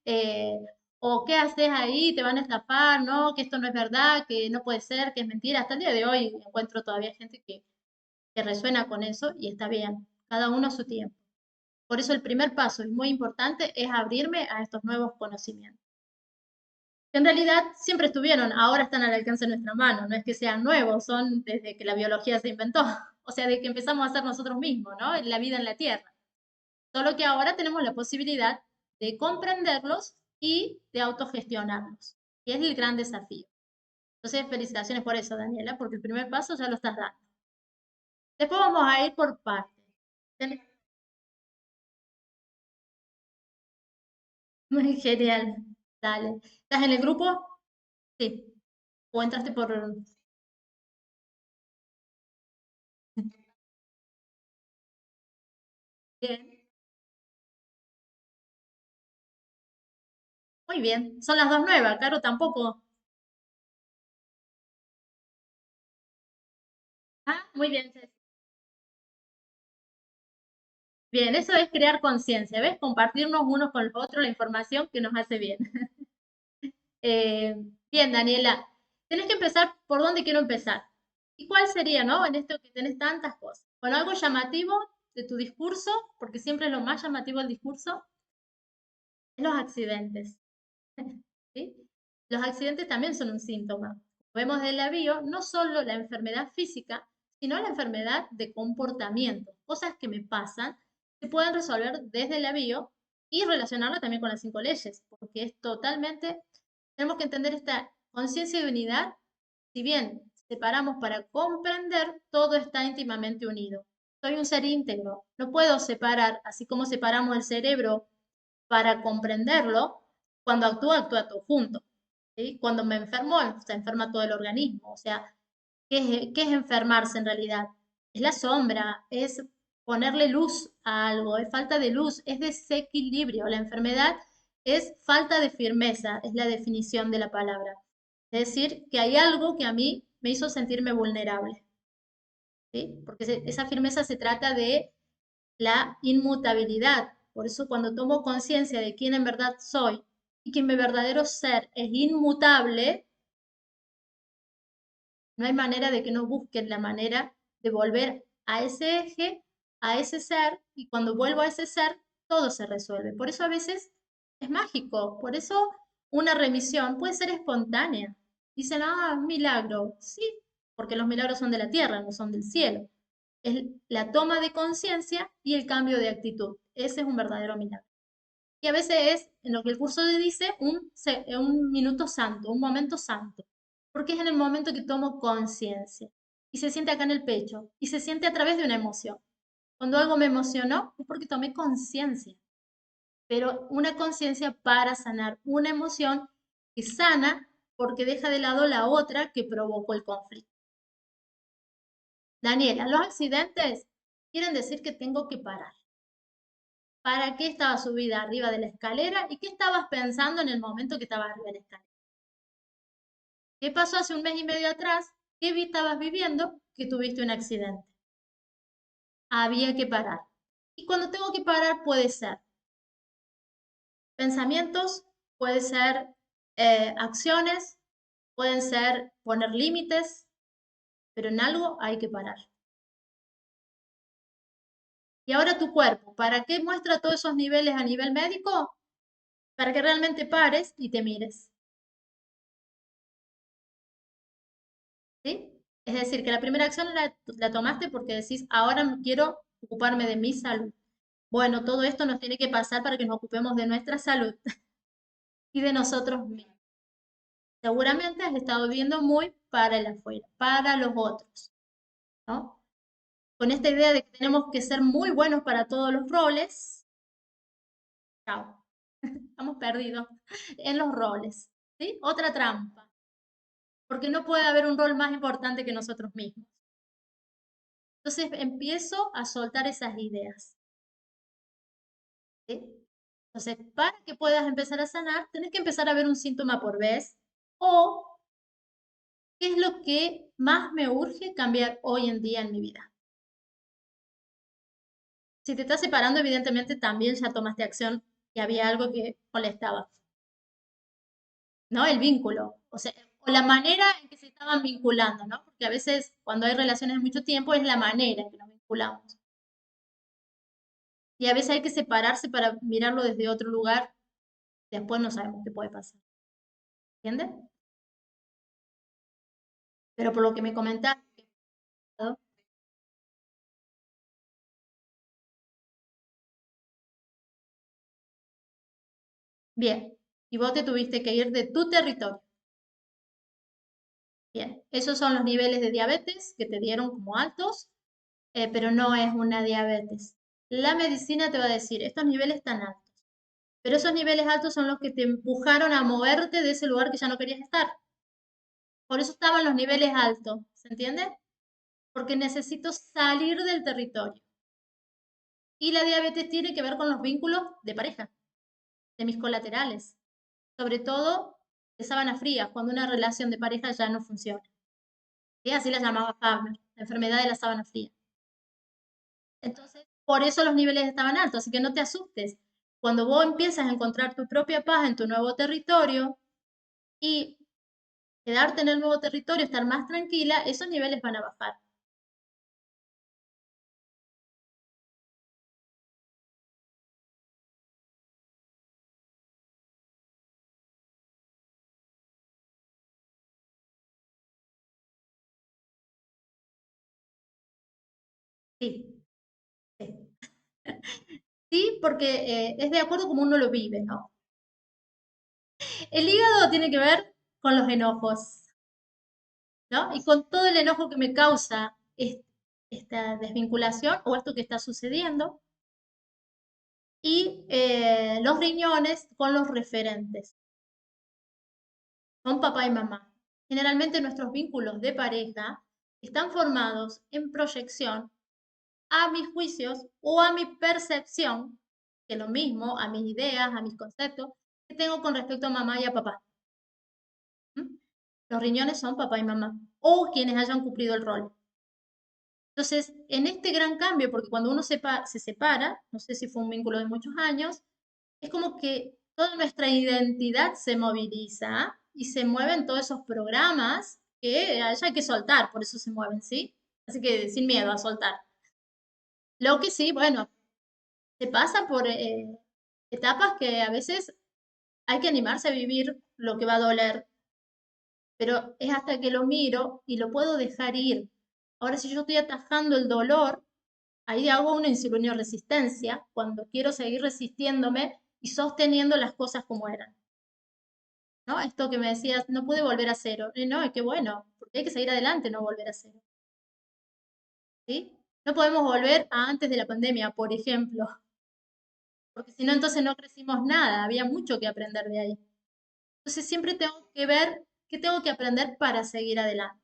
[SPEAKER 1] Eh, o qué haces ahí, te van a estafar, no, que esto no es verdad, que no puede ser, que es mentira. Hasta el día de hoy encuentro todavía gente que resuena con eso y está bien, cada uno a su tiempo. Por eso el primer paso y muy importante es abrirme a estos nuevos conocimientos. Que en realidad siempre estuvieron, ahora están al alcance de nuestra mano, no es que sean nuevos, son desde que la biología se inventó, o sea, de que empezamos a ser nosotros mismos, ¿no? La vida en la Tierra. Solo que ahora tenemos la posibilidad de comprenderlos y de autogestionarlos, y es el gran desafío. Entonces, felicitaciones por eso, Daniela, porque el primer paso ya lo estás dando. Después vamos a ir por partes. Ten- Muy genial. Dale. ¿Estás en el grupo? Sí. ¿O entraste por...? Bien. Muy bien. Son las dos nuevas, claro, tampoco. Ah, muy bien. Ceci. Bien, eso es crear conciencia, ¿ves? Compartirnos unos con los otros la información que nos hace bien. Eh, bien, Daniela, tenés que empezar por dónde quiero empezar. ¿Y cuál sería, no? En esto que tenés tantas cosas. Bueno, algo llamativo de tu discurso, porque siempre es lo más llamativo del discurso, es los accidentes. ¿Sí? Los accidentes también son un síntoma. Vemos de la bio no solo la enfermedad física, sino la enfermedad de comportamiento. Cosas que me pasan se pueden resolver desde la bio y relacionarla también con las 5 leyes, porque es totalmente, tenemos que entender esta conciencia de unidad, si bien separamos para comprender, todo está íntimamente unido. Soy un ser íntegro, no puedo separar, así como separamos el cerebro para comprenderlo, cuando actúa, actúa todo junto. ¿Sí? Cuando me enfermo, se enferma todo el organismo. O sea, ¿qué es enfermarse en realidad? Es la sombra, es ponerle luz a algo, es falta de luz, es desequilibrio. La enfermedad es falta de firmeza, es la definición de la palabra. Es decir, que hay algo que a mí me hizo sentirme vulnerable. ¿Sí? Porque esa firmeza se trata de la inmutabilidad. Por eso cuando tomo conciencia de quién en verdad soy y que mi verdadero ser es inmutable, no hay manera de que no busquen la manera de volver a ese eje, a ese ser, y cuando vuelvo a ese ser, todo se resuelve. Por eso a veces es mágico, por eso una remisión puede ser espontánea. Dicen, ah, milagro. Sí, porque los milagros son de la tierra, no son del cielo. Es la toma de conciencia y el cambio de actitud. Ese es un verdadero milagro. Y a veces es, en lo que el curso dice, un minuto santo, un momento santo, porque es en el momento que tomo conciencia y se siente acá en el pecho y se siente a través de una emoción. Cuando algo me emocionó es porque tomé conciencia, pero una conciencia para sanar una emoción que sana porque deja de lado la otra que provocó el conflicto. Daniela, los accidentes quieren decir que tengo que parar. ¿Para qué estaba subida arriba de la escalera y qué estabas pensando en el momento que estabas arriba de la escalera? ¿Qué pasó hace un mes y medio atrás? ¿Qué estabas viviendo que tuviste un accidente? Había que parar. Y cuando tengo que parar puede ser pensamientos, puede ser acciones, pueden ser poner límites, pero en algo hay que parar. Y ahora tu cuerpo, ¿para qué muestra todos esos niveles a nivel médico? Para que realmente pares y te mires. ¿Sí? Es decir, que la primera acción la tomaste porque decís, ahora quiero ocuparme de mi salud. Bueno, todo esto nos tiene que pasar para que nos ocupemos de nuestra salud y de nosotros mismos. Seguramente has estado viviendo muy para el afuera, para los otros, ¿no? Con esta idea de que tenemos que ser muy buenos para todos los roles, chao, estamos perdidos en los roles, ¿sí? Otra trampa, porque no puede haber un rol más importante que nosotros mismos. Entonces empiezo a soltar esas ideas. ¿Sí? Entonces, para que puedas empezar a sanar, tenés que empezar a ver un síntoma por vez o qué es lo que más me urge cambiar hoy en día en mi vida. Si te estás separando, evidentemente también ya tomaste acción y había algo que molestaba, ¿no? El vínculo, o sea, o la manera en que se estaban vinculando, ¿no? Porque a veces cuando hay relaciones de mucho tiempo es la manera en que nos vinculamos. Y a veces hay que separarse para mirarlo desde otro lugar, después no sabemos qué puede pasar. ¿Entiendes? Pero por lo que me comentaste, ¿no? Bien, y vos te tuviste que ir de tu territorio. Bien, esos son los niveles de diabetes que te dieron como altos, pero no es una diabetes. La medicina te va a decir, estos niveles están altos, pero esos niveles altos son los que te empujaron a moverte de ese lugar que ya no querías estar. Por eso estaban los niveles altos, ¿se entiende? Porque necesito salir del territorio. Y la diabetes tiene que ver con los vínculos de pareja, de mis colaterales, sobre todo de sábana fría, cuando una relación de pareja ya no funciona. ¿Sí? Así la llamaba Fabner, la enfermedad de la sábana fría. Entonces, por eso los niveles estaban altos, así que no te asustes. Cuando vos empiezas a encontrar tu propia paz en tu nuevo territorio y quedarte en el nuevo territorio, estar más tranquila, esos niveles van a bajar. Sí, sí. Sí, porque es de acuerdo como uno lo vive, ¿no? El hígado tiene que ver con los enojos, ¿no? Y con todo el enojo que me causa esta desvinculación o esto que está sucediendo. Y los riñones con los referentes, con papá y mamá. Generalmente nuestros vínculos de pareja están formados en proyección a mis juicios o a mi percepción, que es lo mismo, a mis ideas, a mis conceptos, que tengo con respecto a mamá y a papá. ¿Mm? Los riñones son papá y mamá, o quienes hayan cumplido el rol. Entonces, en este gran cambio, porque cuando uno se separa, no sé si fue un vínculo de muchos años, es como que toda nuestra identidad se moviliza y se mueven todos esos programas que hay que soltar, por eso se mueven, ¿sí? Así que sin miedo a soltar. Lo que sí, bueno, se pasa por etapas que a veces hay que animarse a vivir lo que va a doler, pero es hasta que lo miro y lo puedo dejar ir. Ahora, si yo estoy atajando el dolor, ahí hago una resistencia cuando quiero seguir resistiéndome y sosteniendo las cosas como eran. ¿No? Esto que me decías, no pude volver a cero. No, es que bueno, porque hay que seguir adelante, no volver a cero. ¿Sí? No podemos volver a antes de la pandemia, por ejemplo, porque si no, entonces no crecimos nada, había mucho que aprender de ahí. Entonces siempre tengo que ver qué tengo que aprender para seguir adelante.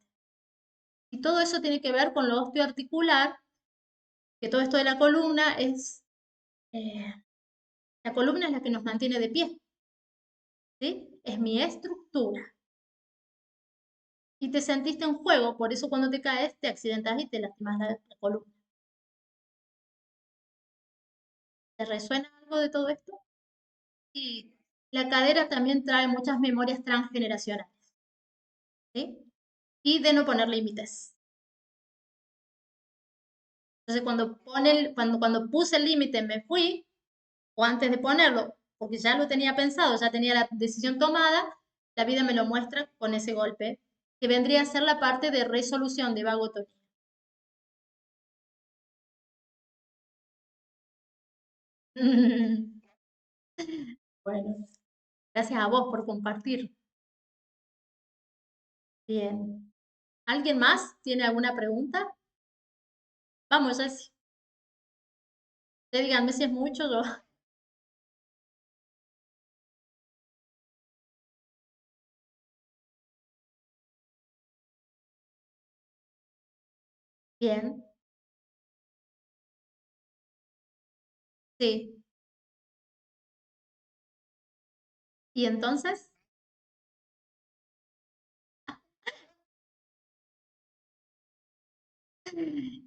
[SPEAKER 1] Y todo eso tiene que ver con lo osteoarticular, que todo esto de la columna eh, la columna es la que nos mantiene de pie, ¿sí? Es mi estructura. Y te sentiste en juego, por eso cuando te caes te accidentas y te lastimas la columna. ¿Te resuena algo de todo esto? Y la cadera también trae muchas memorias transgeneracionales, ¿sí? Y de no poner límites. Entonces, cuando puse el límite, me fui, o antes de ponerlo, porque ya lo tenía pensado, ya tenía la decisión tomada, la vida me lo muestra con ese golpe, que vendría a ser la parte de resolución de vagotonía. Bueno, gracias a vos por compartir. Bien. ¿Alguien más tiene alguna pregunta? Vamos, Jessy. Ustedes díganme si es mucho, yo. Bien. Sí. ¿Y entonces?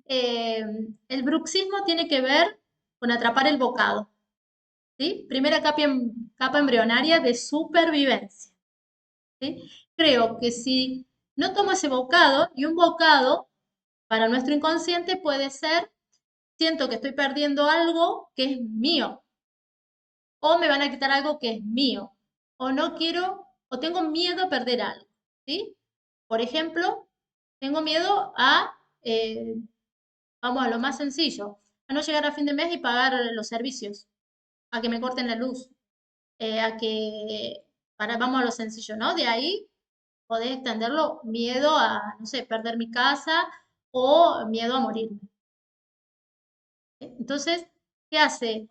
[SPEAKER 1] Eh, el bruxismo tiene que ver con atrapar el bocado, ¿sí? Primera capa embrionaria de supervivencia, ¿sí? Creo que si no tomo ese bocado, y un bocado para nuestro inconsciente puede ser, siento que estoy perdiendo algo que es mío, o me van a quitar algo que es mío, o no quiero, o tengo miedo a perder algo, ¿sí? Por ejemplo, tengo miedo vamos a lo más sencillo, a no llegar a fin de mes y pagar los servicios, a que me corten la luz, vamos a lo sencillo, ¿no? De ahí podés extenderlo miedo a, no sé, perder mi casa o miedo a morirme. Entonces, ¿qué hace?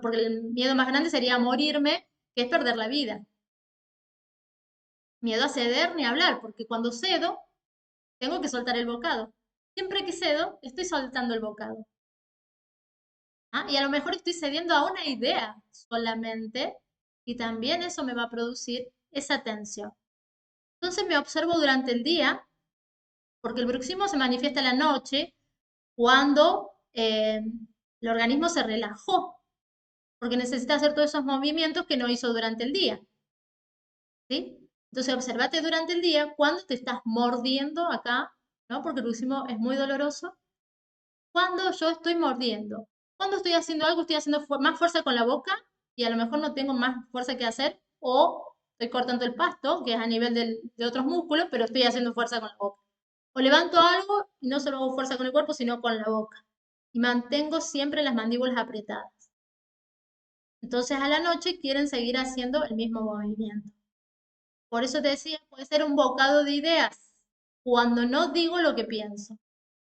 [SPEAKER 1] Porque el miedo más grande sería morirme, que es perder la vida. Miedo a ceder ni hablar, porque cuando cedo, tengo que soltar el bocado. Siempre que cedo, estoy soltando el bocado. ¿Ah? Y a lo mejor estoy cediendo a una idea solamente y también eso me va a producir esa tensión. Entonces me observo durante el día, porque el bruxismo se manifiesta en la noche cuando el organismo se relajó, porque necesita hacer todos esos movimientos que no hizo durante el día. ¿Sí? Entonces observate durante el día cuando te estás mordiendo acá, ¿no? Porque el bruxismo es muy doloroso. Cuando yo estoy mordiendo, cuando estoy haciendo algo, estoy haciendo más fuerza con la boca y a lo mejor no tengo más fuerza que hacer, o estoy cortando el pasto, que es a nivel de otros músculos, pero estoy haciendo fuerza con la boca. O levanto algo y no solo hago fuerza con el cuerpo, sino con la boca. y mantengo siempre las mandíbulas apretadas. Entonces a la noche quieren seguir haciendo el mismo movimiento. Por eso te decía, puede ser un bocado de ideas cuando no digo lo que pienso,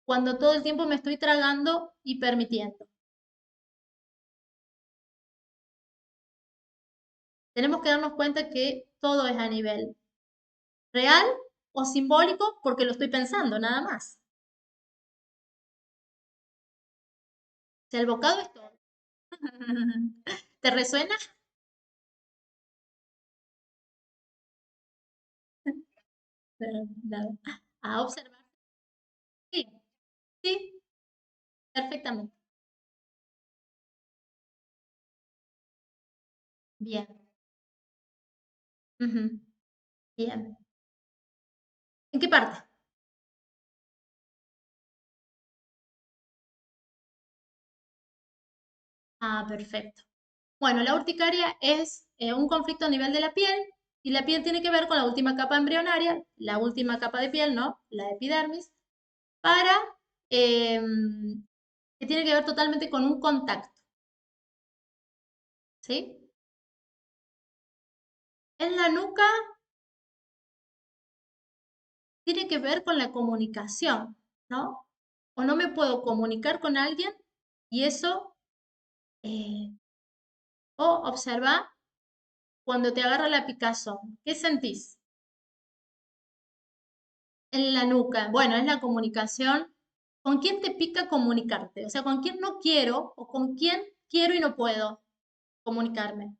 [SPEAKER 1] cuando todo el tiempo me estoy tragando y permitiendo. Tenemos que darnos cuenta que todo es a nivel real o simbólico porque lo estoy pensando, nada más. O sea, el bocado es todo. ¿Te resuena? Nada. A observar. Sí, sí, perfectamente. Bien. Ujú, bien. ¿En qué parte? Ah, perfecto. Bueno, la urticaria es un conflicto a nivel de la piel y la piel tiene que ver con la última capa embrionaria, la última capa de piel, ¿no? La epidermis, para que tiene que ver totalmente con un contacto, ¿sí? En la nuca tiene que ver con la comunicación, ¿no? O no me puedo comunicar con alguien y eso, eh, o observa cuando te agarra la picazón, ¿qué sentís? En la nuca. Bueno, es la comunicación. ¿Con quién te pica comunicarte? O sea, ¿con quién no quiero o con quién quiero y no puedo comunicarme?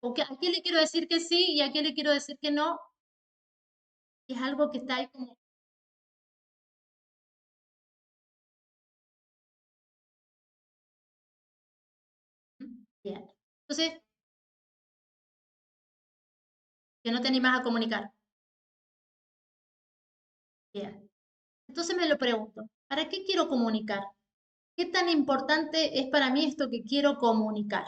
[SPEAKER 1] ¿O a quién le quiero decir que sí y a quién le quiero decir que no? Es algo que está ahí como bien. Entonces, que no te animas a comunicar. Bien. Entonces me lo pregunto, ¿para qué quiero comunicar? ¿Qué tan importante es para mí esto que quiero comunicar?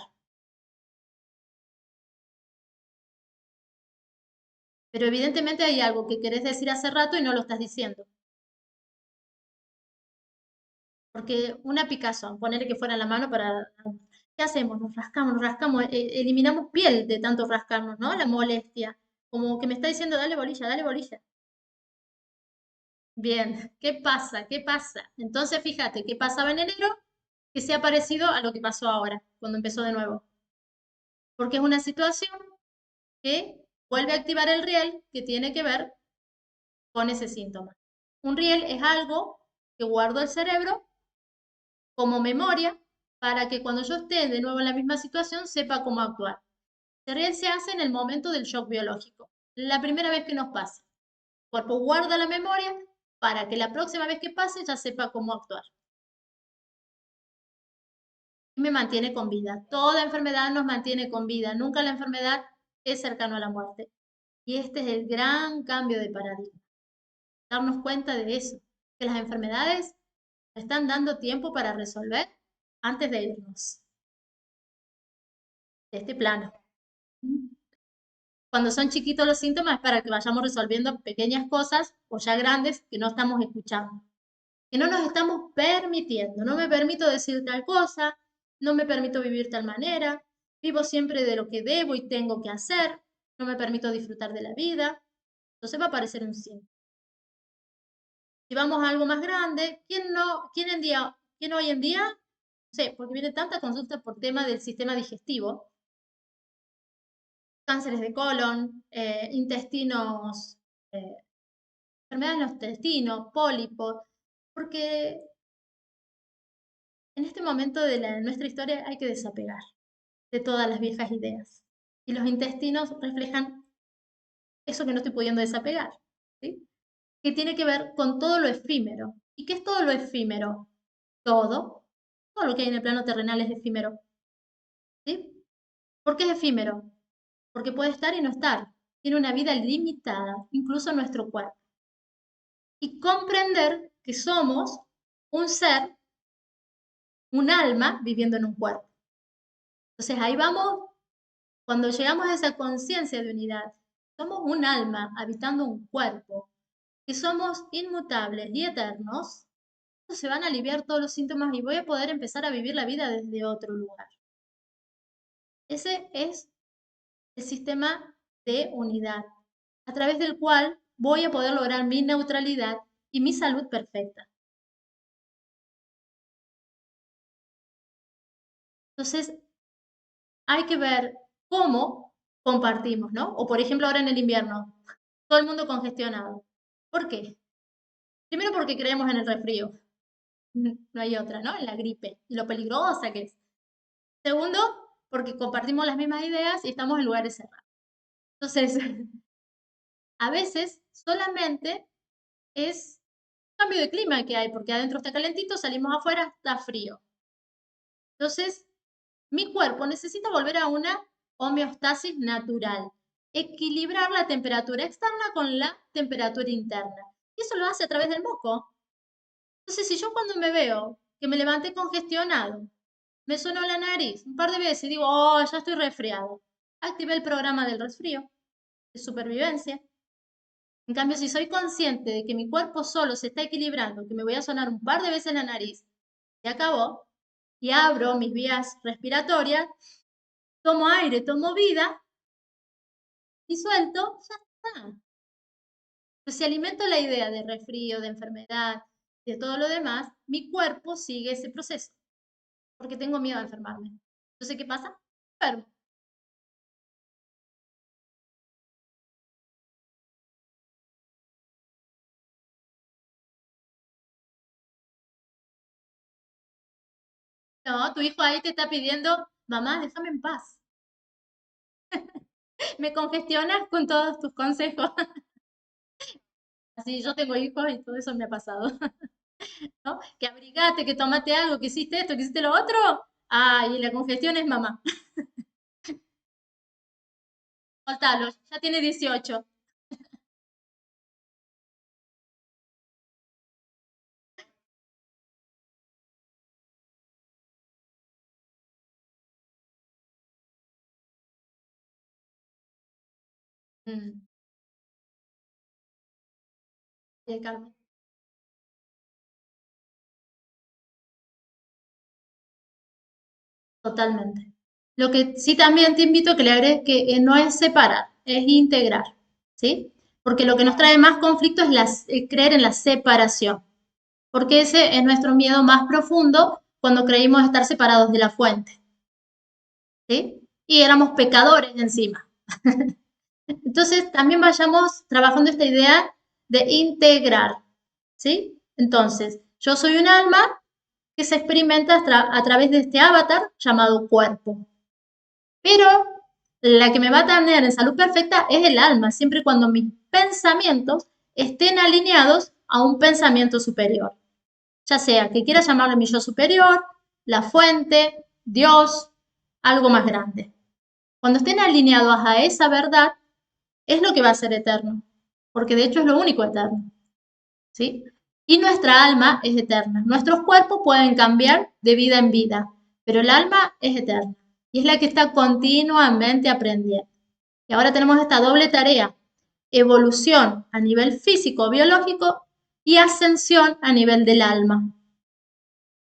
[SPEAKER 1] Pero evidentemente hay algo que querés decir hace rato y no lo estás diciendo. Porque una picazón, ponerle que fuera en la mano para... ¿Qué hacemos? Nos rascamos, eliminamos piel de tanto rascarnos, ¿no? La molestia. Como que me está diciendo, dale bolilla, dale bolilla. Bien, ¿qué pasa? ¿Qué pasa? Entonces fíjate, ¿qué pasaba en enero? Que sea parecido a lo que pasó ahora, cuando empezó de nuevo. Porque es una situación que vuelve a activar el riel que tiene que ver con ese síntoma. Un riel es algo que guardo el cerebro como memoria para que cuando yo esté de nuevo en la misma situación sepa cómo actuar. El riel se hace en el momento del shock biológico, la primera vez que nos pasa. El cuerpo guarda la memoria para que la próxima vez que pase ya sepa cómo actuar. Y me mantiene con vida. Toda enfermedad nos mantiene con vida. Nunca la enfermedad es cercano a la muerte. Y este es el gran cambio de paradigma. Darnos cuenta de eso, que las enfermedades están dando tiempo para resolver antes de irnos de este plano. Cuando son chiquitos los síntomas es para que vayamos resolviendo pequeñas cosas o ya grandes que no estamos escuchando, que no nos estamos permitiendo. No me permito decir tal cosa, no me permito vivir tal manera, vivo siempre de lo que debo y tengo que hacer, no me permito disfrutar de la vida. Entonces va a aparecer un síntoma. Si vamos a algo más grande, ¿quién no, quién hoy en día, no sé, porque viene tanta consulta por tema del sistema digestivo, cánceres de colon, intestinos, eh, enfermedades en los intestinos, pólipos, porque en este momento de nuestra historia hay que desapegar de todas las viejas ideas. Y los intestinos reflejan eso que no estoy pudiendo desapegar, ¿sí? Que tiene que ver con todo lo efímero. ¿Y qué es todo lo efímero? Todo, todo lo que hay en el plano terrenal es efímero, ¿sí? ¿Por qué es efímero? Porque puede estar y no estar. Tiene una vida limitada, incluso nuestro cuerpo. Y comprender que somos un ser, un alma viviendo en un cuerpo. Entonces ahí vamos, cuando llegamos a esa conciencia de unidad, somos un alma habitando un cuerpo, que somos inmutables y eternos, se van a aliviar todos los síntomas y voy a poder empezar a vivir la vida desde otro lugar. Ese es el sistema de unidad, a través del cual voy a poder lograr mi neutralidad y mi salud perfecta. Entonces, hay que ver cómo compartimos, ¿no? O por ejemplo, ahora en el invierno, todo el mundo congestionado. ¿Por qué? Primero porque creemos en el resfrío, no hay otra, ¿no? En la gripe y lo peligrosa que es. Segundo, porque compartimos las mismas ideas y estamos en lugares cerrados. Entonces, a veces solamente es cambio de clima que hay, porque adentro está calentito, salimos afuera, está frío. Entonces, mi cuerpo necesita volver a una homeostasis natural, equilibrar la temperatura externa con la temperatura interna. Y eso lo hace a través del moco. Entonces, si yo cuando me veo que me levanté congestionado, me sonó la nariz un par de veces y digo, oh, ya estoy resfriado, activé el programa del resfrío, de supervivencia. En cambio, si soy consciente de que mi cuerpo solo se está equilibrando, que me voy a sonar un par de veces la nariz, se acabó, y abro mis vías respiratorias, tomo aire, tomo vida y suelto, ya está. Pues si alimento la idea de resfrío, de enfermedad, de todo lo demás, mi cuerpo sigue ese proceso, porque tengo miedo a enfermarme. Entonces, ¿qué pasa? Enfermo. No, tu hijo ahí te está pidiendo, mamá, déjame en paz. Me congestionas con todos tus consejos. Así yo tengo hijos y todo eso me ha pasado, ¿no? Que abrigate, que tomate algo, que hiciste esto, que hiciste lo otro. Ah, y la congestión es mamá. Soltalo, ya tiene 18. Mm, Carmen, totalmente. Lo que sí también te invito a que le agregues que no es separar, es integrar, ¿sí? Porque lo que nos trae más conflicto es creer en la separación, porque ese es nuestro miedo más profundo cuando creímos estar separados de la fuente, ¿sí? Y éramos pecadores encima. Entonces, también vayamos trabajando esta idea de integrar, ¿sí? Entonces, yo soy un alma que se experimenta a través de este avatar llamado cuerpo. Pero la que me va a tener en salud perfecta es el alma, siempre y cuando mis pensamientos estén alineados a un pensamiento superior. Ya sea que quiera llamarlo mi yo superior, la fuente, Dios, algo más grande. Cuando estén alineados a esa verdad, es lo que va a ser eterno, porque de hecho es lo único eterno, ¿sí? Y nuestra alma es eterna. Nuestros cuerpos pueden cambiar de vida en vida, pero el alma es eterna y es la que está continuamente aprendiendo. Y ahora tenemos esta doble tarea, evolución a nivel físico, biológico y ascensión a nivel del alma,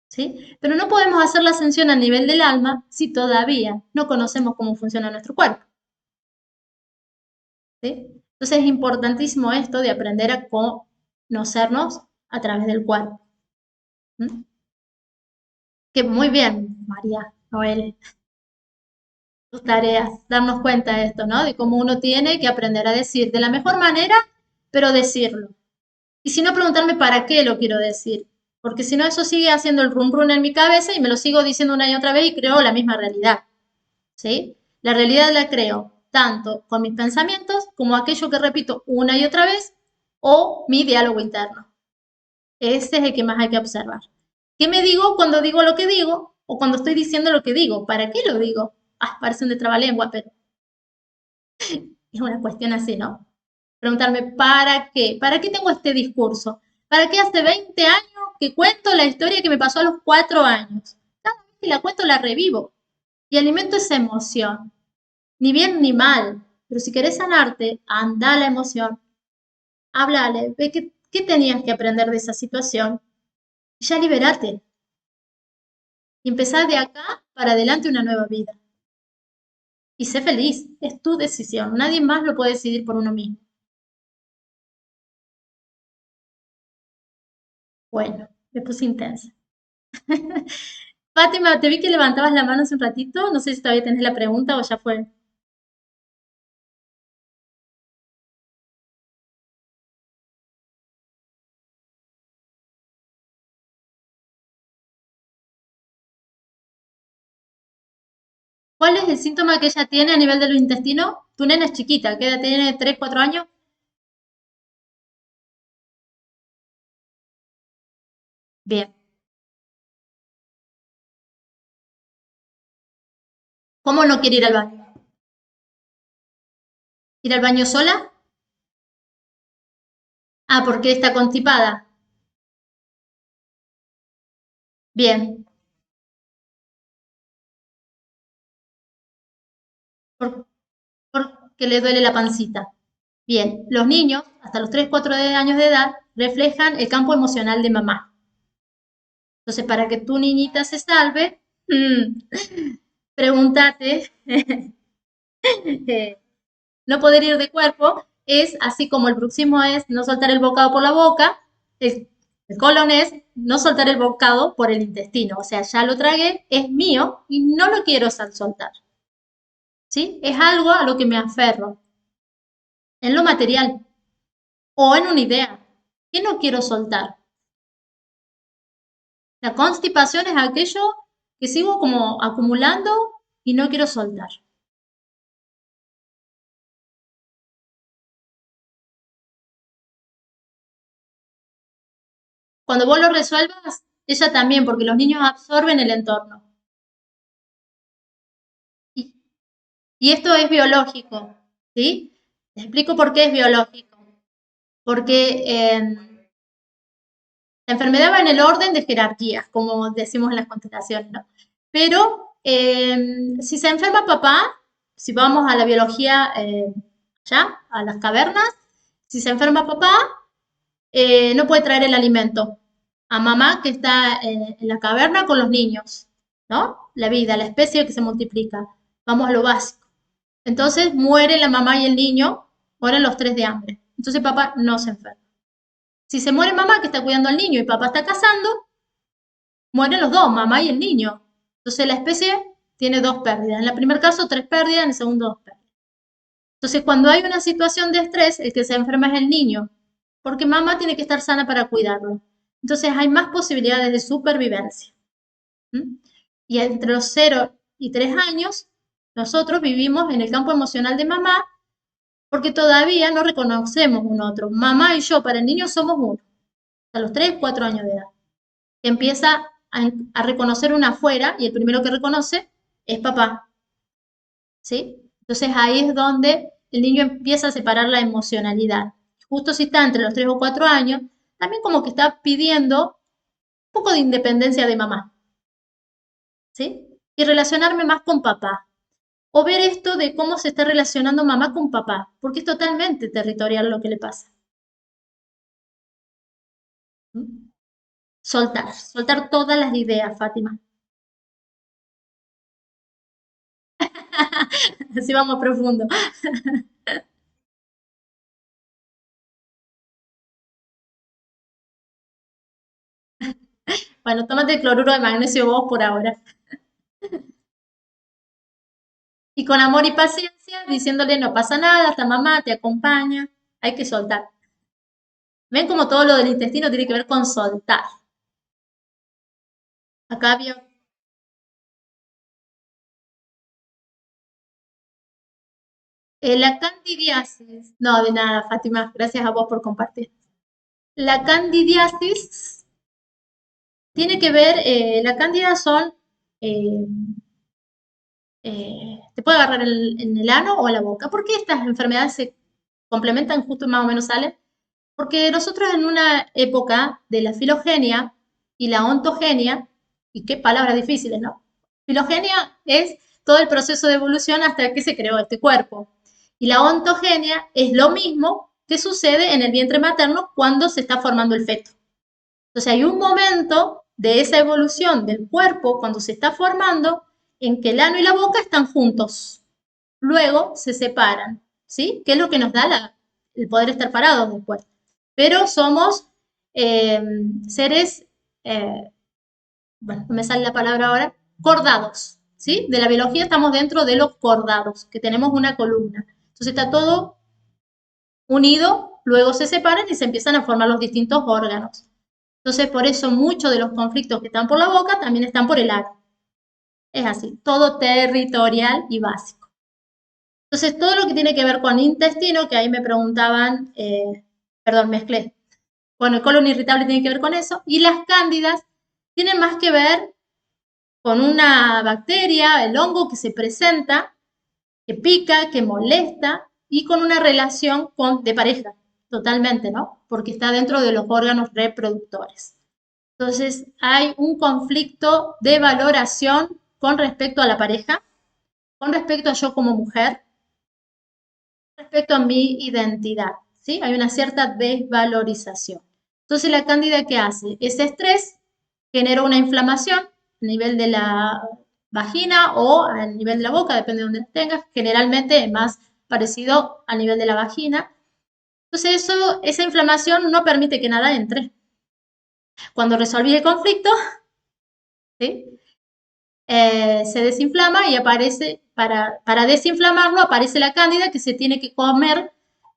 [SPEAKER 1] ¿sí? Pero no podemos hacer la ascensión a nivel del alma si todavía no conocemos cómo funciona nuestro cuerpo, ¿sí? Entonces es importantísimo esto de aprender a conocernos a través del cuerpo. ¿Mm? Que muy bien, María Noel, tus tareas, darnos cuenta de esto, ¿no? De cómo uno tiene que aprender a decir de la mejor manera, pero decirlo. Y si no, preguntarme para qué lo quiero decir. Porque si no, eso sigue haciendo el rum rum en mi cabeza y me lo sigo diciendo una y otra vez y creo la misma realidad. ¿Sí? La realidad la creo tanto con mis pensamientos como aquello que repito una y otra vez o mi diálogo interno. Ese es el que más hay que observar. ¿Qué me digo cuando digo lo que digo o cuando estoy diciendo lo que digo? ¿Para qué lo digo? Ah, parece un de trabalengua, pero es una cuestión así, ¿no? Preguntarme, ¿para qué? ¿Para qué tengo este discurso? ¿Para qué hace 20 años que cuento la historia que me pasó a los 4 años? Cada vez que la cuento la revivo y alimento esa emoción. Ni bien ni mal, pero si querés sanarte, anda a la emoción, háblale, ve qué tenías que aprender de esa situación Ya liberate y empezar de acá para adelante una nueva vida. Y sé feliz, es tu decisión, nadie más lo puede decidir por uno mismo. Bueno, me puse intensa. Fátima, te vi que levantabas la mano hace un ratito, no sé si todavía tenés la pregunta o ya fue. ¿Cuál es el síntoma que ella tiene a nivel del intestino? Tu nena es chiquita, ¿qué edad tiene? ¿3, 4 años? Bien. ¿Cómo no quiere ir al baño? ¿Ir al baño sola? Ah, porque está constipada. Bien. Por- Porque le duele la pancita. Bien. Los niños, hasta los 3, 4 años de edad, reflejan el campo emocional de mamá. Entonces, para que tu niñita se salve, pregúntate, no poder ir de cuerpo es así como el bruxismo es no soltar el bocado por la boca, el colon es no soltar el bocado por el intestino. O sea, ya lo tragué, es mío y no lo quiero soltar. ¿Sí? Es algo a lo que me aferro, en lo material o en una idea que no quiero soltar. La constipación es aquello que sigo como acumulando y no quiero soltar. Cuando vos lo resuelvas, ella también, porque los niños absorben el entorno. Y, y esto es biológico, ¿sí? Te explico por qué es biológico. Porque la enfermedad va en el orden de jerarquías, como decimos en las constelaciones, ¿no? Pero si se enferma papá, si vamos a la biología ya, a las cavernas, si se enferma papá, no puede traer el alimento a mamá que está en la caverna con los niños, ¿no? La vida, la especie que se multiplica. Vamos a lo básico. Entonces muere la mamá y el niño, mueren los tres de hambre. Entonces papá no se enferma. Si se muere mamá que está cuidando al niño y papá está cazando, mueren los dos, mamá y el niño. Entonces la especie tiene dos pérdidas. En el primer caso, tres pérdidas, en el segundo, dos pérdidas. Entonces, cuando hay una situación de estrés, el que se enferma es el niño, porque mamá tiene que estar sana para cuidarlo. Entonces, hay más posibilidades de supervivencia. ¿Mm? Y entre los 0 y 3 años, nosotros vivimos en el campo emocional de mamá porque todavía no reconocemos un otro. Mamá y yo para el niño somos uno, a los 3, 4 años de edad. Empieza a reconocer una afuera y el primero que reconoce es papá, ¿sí? Entonces ahí es donde el niño empieza a separar la emocionalidad. Justo si está entre los 3 o 4 años, también como que está pidiendo un poco de independencia de mamá, ¿sí? Y relacionarme más con papá. O ver esto de cómo se está relacionando mamá con papá, porque es totalmente territorial lo que le pasa. ¿Mm? Soltar todas las ideas, Fátima. Así vamos profundo. Bueno, tómate el cloruro de magnesio vos por ahora. Y con amor y paciencia, diciéndole no pasa nada, hasta mamá te acompaña. Hay que soltar. Ven como todo lo del intestino tiene que ver con soltar. Acá vio la candidiasis. No, de nada, Fátima. Gracias a vos por compartir. La candidiasis tiene que ver, la cándida son, eh, te puede agarrar en el ano o en la boca. ¿Por qué estas enfermedades se complementan justo más o menos salen? Porque nosotros en una época de la filogenia y la ontogenia, y qué palabras difíciles, ¿no? Filogenia es todo el proceso de evolución hasta que se creó este cuerpo. Y la ontogenia es lo mismo que sucede en el vientre materno cuando se está formando el feto. Entonces hay un momento de esa evolución del cuerpo cuando se está formando en que el ano y la boca están juntos. Luego se separan, ¿sí? Que es lo que nos da el poder estar parados después. Pero somos seres, bueno, no me sale la palabra ahora, cordados, ¿sí? De la biología estamos dentro de los cordados, que tenemos una columna. Entonces está todo unido, luego se separan y se empiezan a formar los distintos órganos. Entonces, por eso muchos de los conflictos que están por la boca también están por el ano. Es así, todo territorial y básico. Entonces, todo lo que tiene que ver con intestino, que ahí me preguntaban, perdón, mezclé. Bueno, el colon irritable tiene que ver con eso. Y las cándidas tienen más que ver con una bacteria, el hongo que se presenta, que pica, que molesta, y con una relación de pareja, totalmente, ¿no? Porque está dentro de los órganos reproductores. Entonces, hay un conflicto de valoración con respecto a la pareja, con respecto a yo como mujer, respecto a mi identidad, ¿sí? Hay una cierta desvalorización. Entonces, la cándida, ¿qué hace? Ese estrés genera una inflamación a nivel de la vagina o a nivel de la boca, depende de donde la tengas, generalmente es más parecido a nivel de la vagina. Entonces, esa inflamación no permite que nada entre. Cuando resolví el conflicto, ¿sí? Se desinflama y aparece, para desinflamarlo, aparece la cándida que se tiene que comer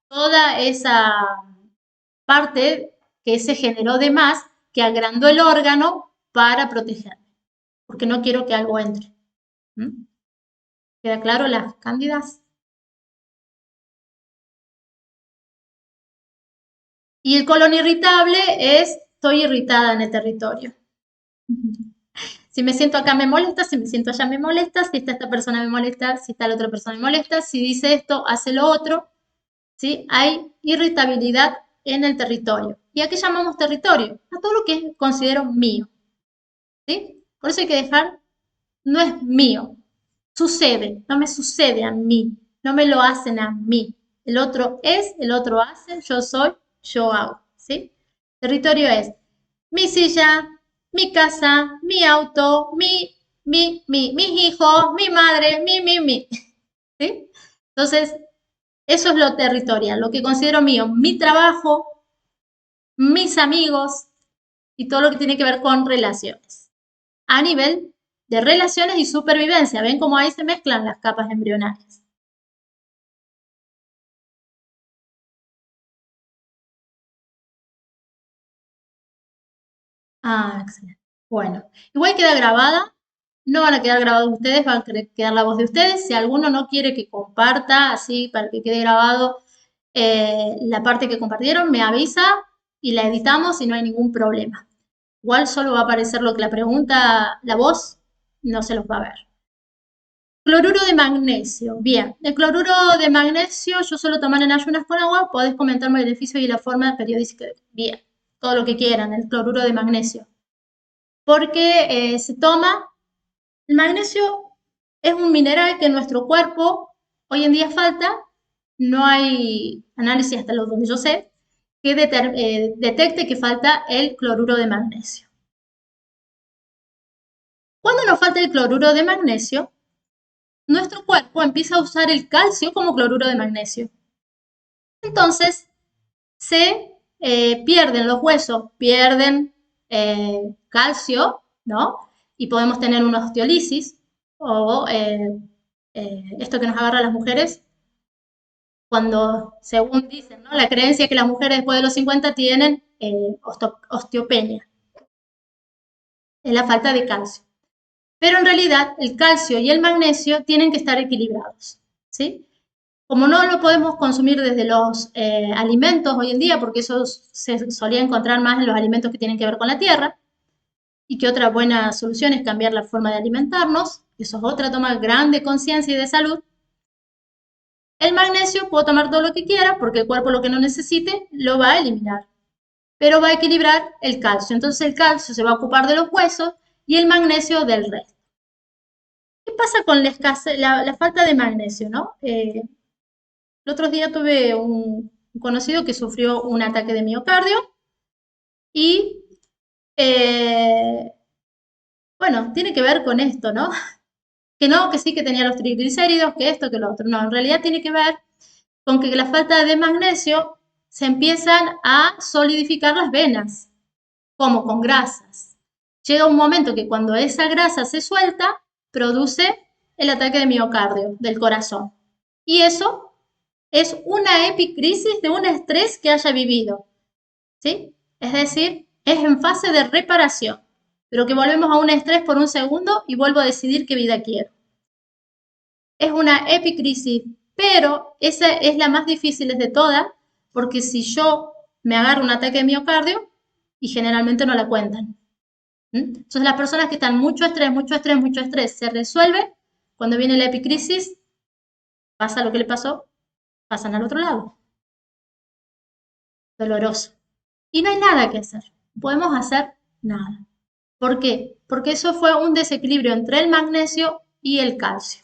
[SPEAKER 1] toda esa parte que se generó de más, que agrandó el órgano para protegerme, porque no quiero que algo entre. ¿Mm? ¿Queda claro las cándidas? Y el colon irritable es, estoy irritada en el territorio. Si me siento acá me molesta, si me siento allá me molesta, si está esta persona me molesta, si está la otra persona me molesta, si dice esto, hace lo otro, ¿sí? Hay irritabilidad en el territorio. ¿Y a qué llamamos territorio? A todo lo que considero mío, ¿sí? Por eso hay que dejar, no es mío, sucede, no me sucede a mí, no me lo hacen a mí. El otro es, el otro hace, yo soy, yo hago, ¿sí? Territorio es mi silla, mi casa, mi auto, mis hijos, mi madre, mi, ¿sí? Entonces, eso es lo territorial, lo que considero mío, mi trabajo, mis amigos y todo lo que tiene que ver con relaciones. A nivel de relaciones y supervivencia, ¿ven cómo ahí se mezclan las capas embrionarias? Ah, excelente. Bueno, igual queda grabada, no van a quedar grabados ustedes, va a quedar la voz de ustedes. Si alguno no quiere que comparta, así para que quede grabado la parte que compartieron, me avisa y la editamos y no hay ningún problema. Igual solo va a aparecer lo que la pregunta, la voz, no se los va a ver. Cloruro de magnesio. Bien, el cloruro de magnesio yo suelo tomar en ayunas con agua. Podés comentarme el beneficio y la forma periódica. Bien, todo lo que quieran, el cloruro de magnesio. Porque se toma, el magnesio es un mineral que en nuestro cuerpo hoy en día falta. No hay análisis hasta lo donde yo sé que detecte que falta el cloruro de magnesio. Cuando nos falta el cloruro de magnesio, nuestro cuerpo empieza a usar el calcio como cloruro de magnesio. Entonces, se pierden los huesos, pierden calcio, ¿no? Y podemos tener una osteolisis o esto que nos agarra a las mujeres cuando, según dicen, ¿no? La creencia que las mujeres después de los 50 tienen osteopenia, es la falta de calcio. Pero en realidad el calcio y el magnesio tienen que estar equilibrados, ¿sí? Como no lo podemos consumir desde los alimentos hoy en día, porque eso se solía encontrar más en los alimentos que tienen que ver con la tierra, y que otra buena solución es cambiar la forma de alimentarnos, eso es otra toma grande de conciencia y de salud. El magnesio puedo tomar todo lo que quiera, porque el cuerpo lo que no necesite lo va a eliminar, pero va a equilibrar el calcio. Entonces el calcio se va a ocupar de los huesos y el magnesio del resto. ¿Qué pasa con la falta de magnesio, no? El otro día tuve un conocido que sufrió un ataque de miocardio y Eh, bueno, tiene que ver con esto, ¿no? Que no, que sí, que tenía los triglicéridos, que esto, que lo otro. No, en realidad tiene que ver con que la falta de magnesio se empiezan a solidificar las venas, como con grasas. Llega un momento que cuando esa grasa se suelta, produce el ataque de miocardio del corazón. Y eso es una epicrisis de un estrés que haya vivido, ¿sí? Es decir, es en fase de reparación, pero que volvemos a un estrés por un segundo y vuelvo a decidir qué vida quiero. Es una epicrisis, pero esa es la más difícil de todas, porque si yo me agarro un ataque de miocardio, y generalmente no la cuentan. Entonces las personas que están mucho estrés, mucho estrés, mucho estrés, se resuelve, cuando viene la epicrisis, pasa lo que le pasó, pasan al otro lado. Doloroso. Y no hay nada que hacer. No podemos hacer nada. ¿Por qué? Porque eso fue un desequilibrio entre el magnesio y el calcio.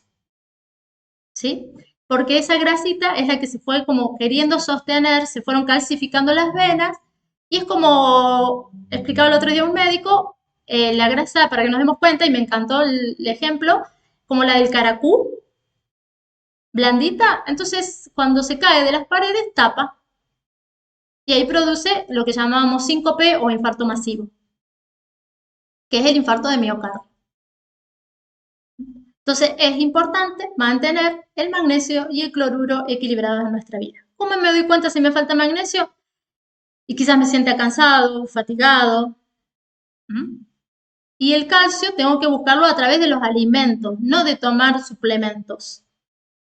[SPEAKER 1] ¿Sí? Porque esa grasita es la que se fue como queriendo sostener, se fueron calcificando las venas, y es como explicaba el otro día un médico, la grasa, para que nos demos cuenta, y me encantó el ejemplo, como la del caracú, blandita, entonces cuando se cae de las paredes tapa, y ahí produce lo que llamábamos síncope o infarto masivo, que es el infarto de miocardio. Entonces es importante mantener el magnesio y el cloruro equilibrados en nuestra vida. ¿Cómo me doy cuenta si me falta magnesio? Y quizás me sienta cansado, fatigado. Y el calcio tengo que buscarlo a través de los alimentos, no de tomar suplementos.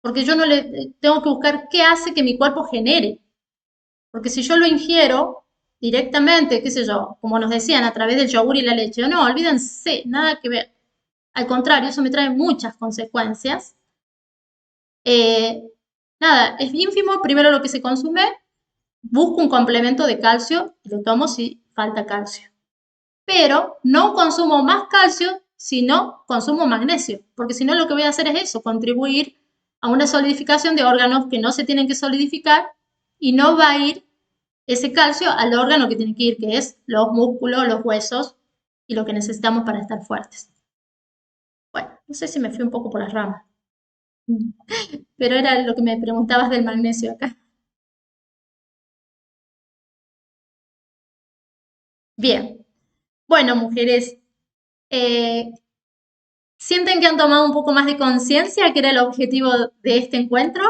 [SPEAKER 1] Porque yo no le tengo que buscar qué hace que mi cuerpo genere. Porque si yo lo ingiero directamente, qué sé yo, como nos decían, a través del yogur y la leche, no, olvídense, nada que ver. Al contrario, eso me trae muchas consecuencias. Eh, Nada, es ínfimo primero lo que se consume, busco un complemento de calcio y lo tomo si falta calcio. Pero no consumo más calcio si no consumo magnesio, porque si no lo que voy a hacer es eso, contribuir a una solidificación de órganos que no se tienen que solidificar y no va a ir ese calcio al órgano que tiene que ir, que es los músculos, los huesos y lo que necesitamos para estar fuertes. Bueno, no sé si me fui un poco por las ramas, pero era lo que me preguntabas del magnesio acá. Bien, bueno, mujeres, eh, ¿sienten que han tomado un poco más de conciencia, que era el objetivo de este encuentro?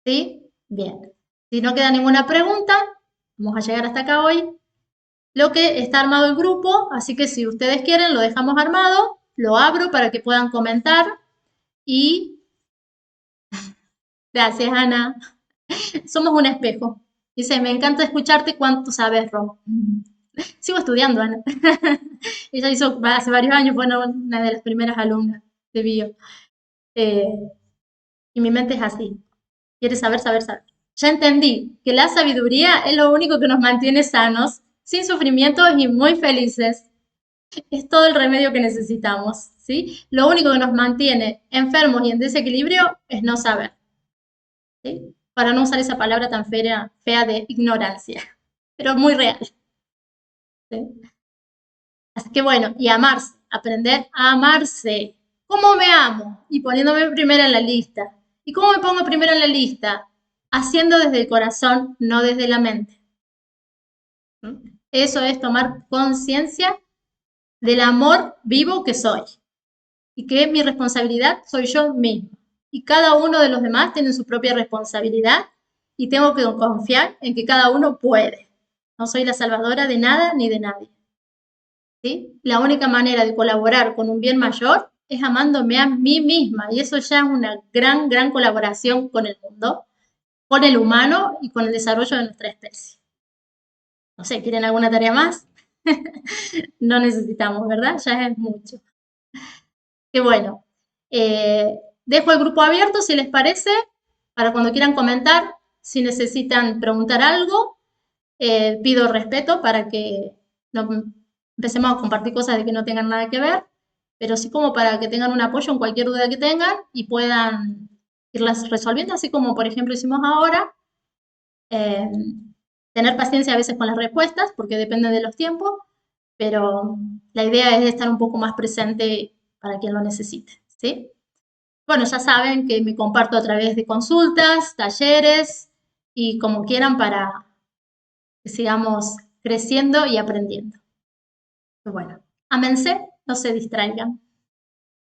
[SPEAKER 1] ¿Sí? Bien. Si no queda ninguna pregunta, vamos a llegar hasta acá hoy. Lo que está armado el grupo, así que si ustedes quieren, lo dejamos armado, lo abro para que puedan comentar y gracias, Ana. Somos un espejo. Dice, me encanta escucharte cuánto sabes, Ro. Sigo estudiando, Ana. Ella hizo hace varios años, fue una de las primeras alumnas de bio. Eh, y mi mente es así. Quiere saber, saber, saber. Ya entendí que la sabiduría es lo único que nos mantiene sanos, sin sufrimientos y muy felices. Es todo el remedio que necesitamos, ¿sí? Lo único que nos mantiene enfermos y en desequilibrio es no saber, ¿sí? Para no usar esa palabra tan fea, fea de ignorancia, pero muy real, ¿sí? Así que bueno, y amarse, aprender a amarse. ¿Cómo me amo? Y poniéndome primera en la lista. ¿Y cómo me pongo primero en la lista? Haciendo desde el corazón, no desde la mente. Eso es tomar conciencia del amor vivo que soy y que mi responsabilidad soy yo mismo. Y cada uno de los demás tiene su propia responsabilidad y tengo que confiar en que cada uno puede. No soy la salvadora de nada ni de nadie. ¿Sí? La única manera de colaborar con un bien mayor es amándome a mí misma y eso ya es una gran, gran colaboración con el mundo, con el humano y con el desarrollo de nuestra especie. No sé, ¿quieren alguna tarea más? No necesitamos, ¿verdad? Ya es mucho. Qué bueno. Dejo el grupo abierto, si les parece, para cuando quieran comentar, si necesitan preguntar algo, pido respeto para que no empecemos a compartir cosas de que no tengan nada que ver, pero sí como para que tengan un apoyo en cualquier duda que tengan y puedan irlas resolviendo, así como por ejemplo hicimos ahora. tener paciencia a veces con las respuestas, porque depende de los tiempos, pero la idea es estar un poco más presente para quien lo necesite, ¿sí? Bueno, ya saben que me comparto a través de consultas, talleres y como quieran para que sigamos creciendo y aprendiendo. Bueno, ámense, no se distraigan.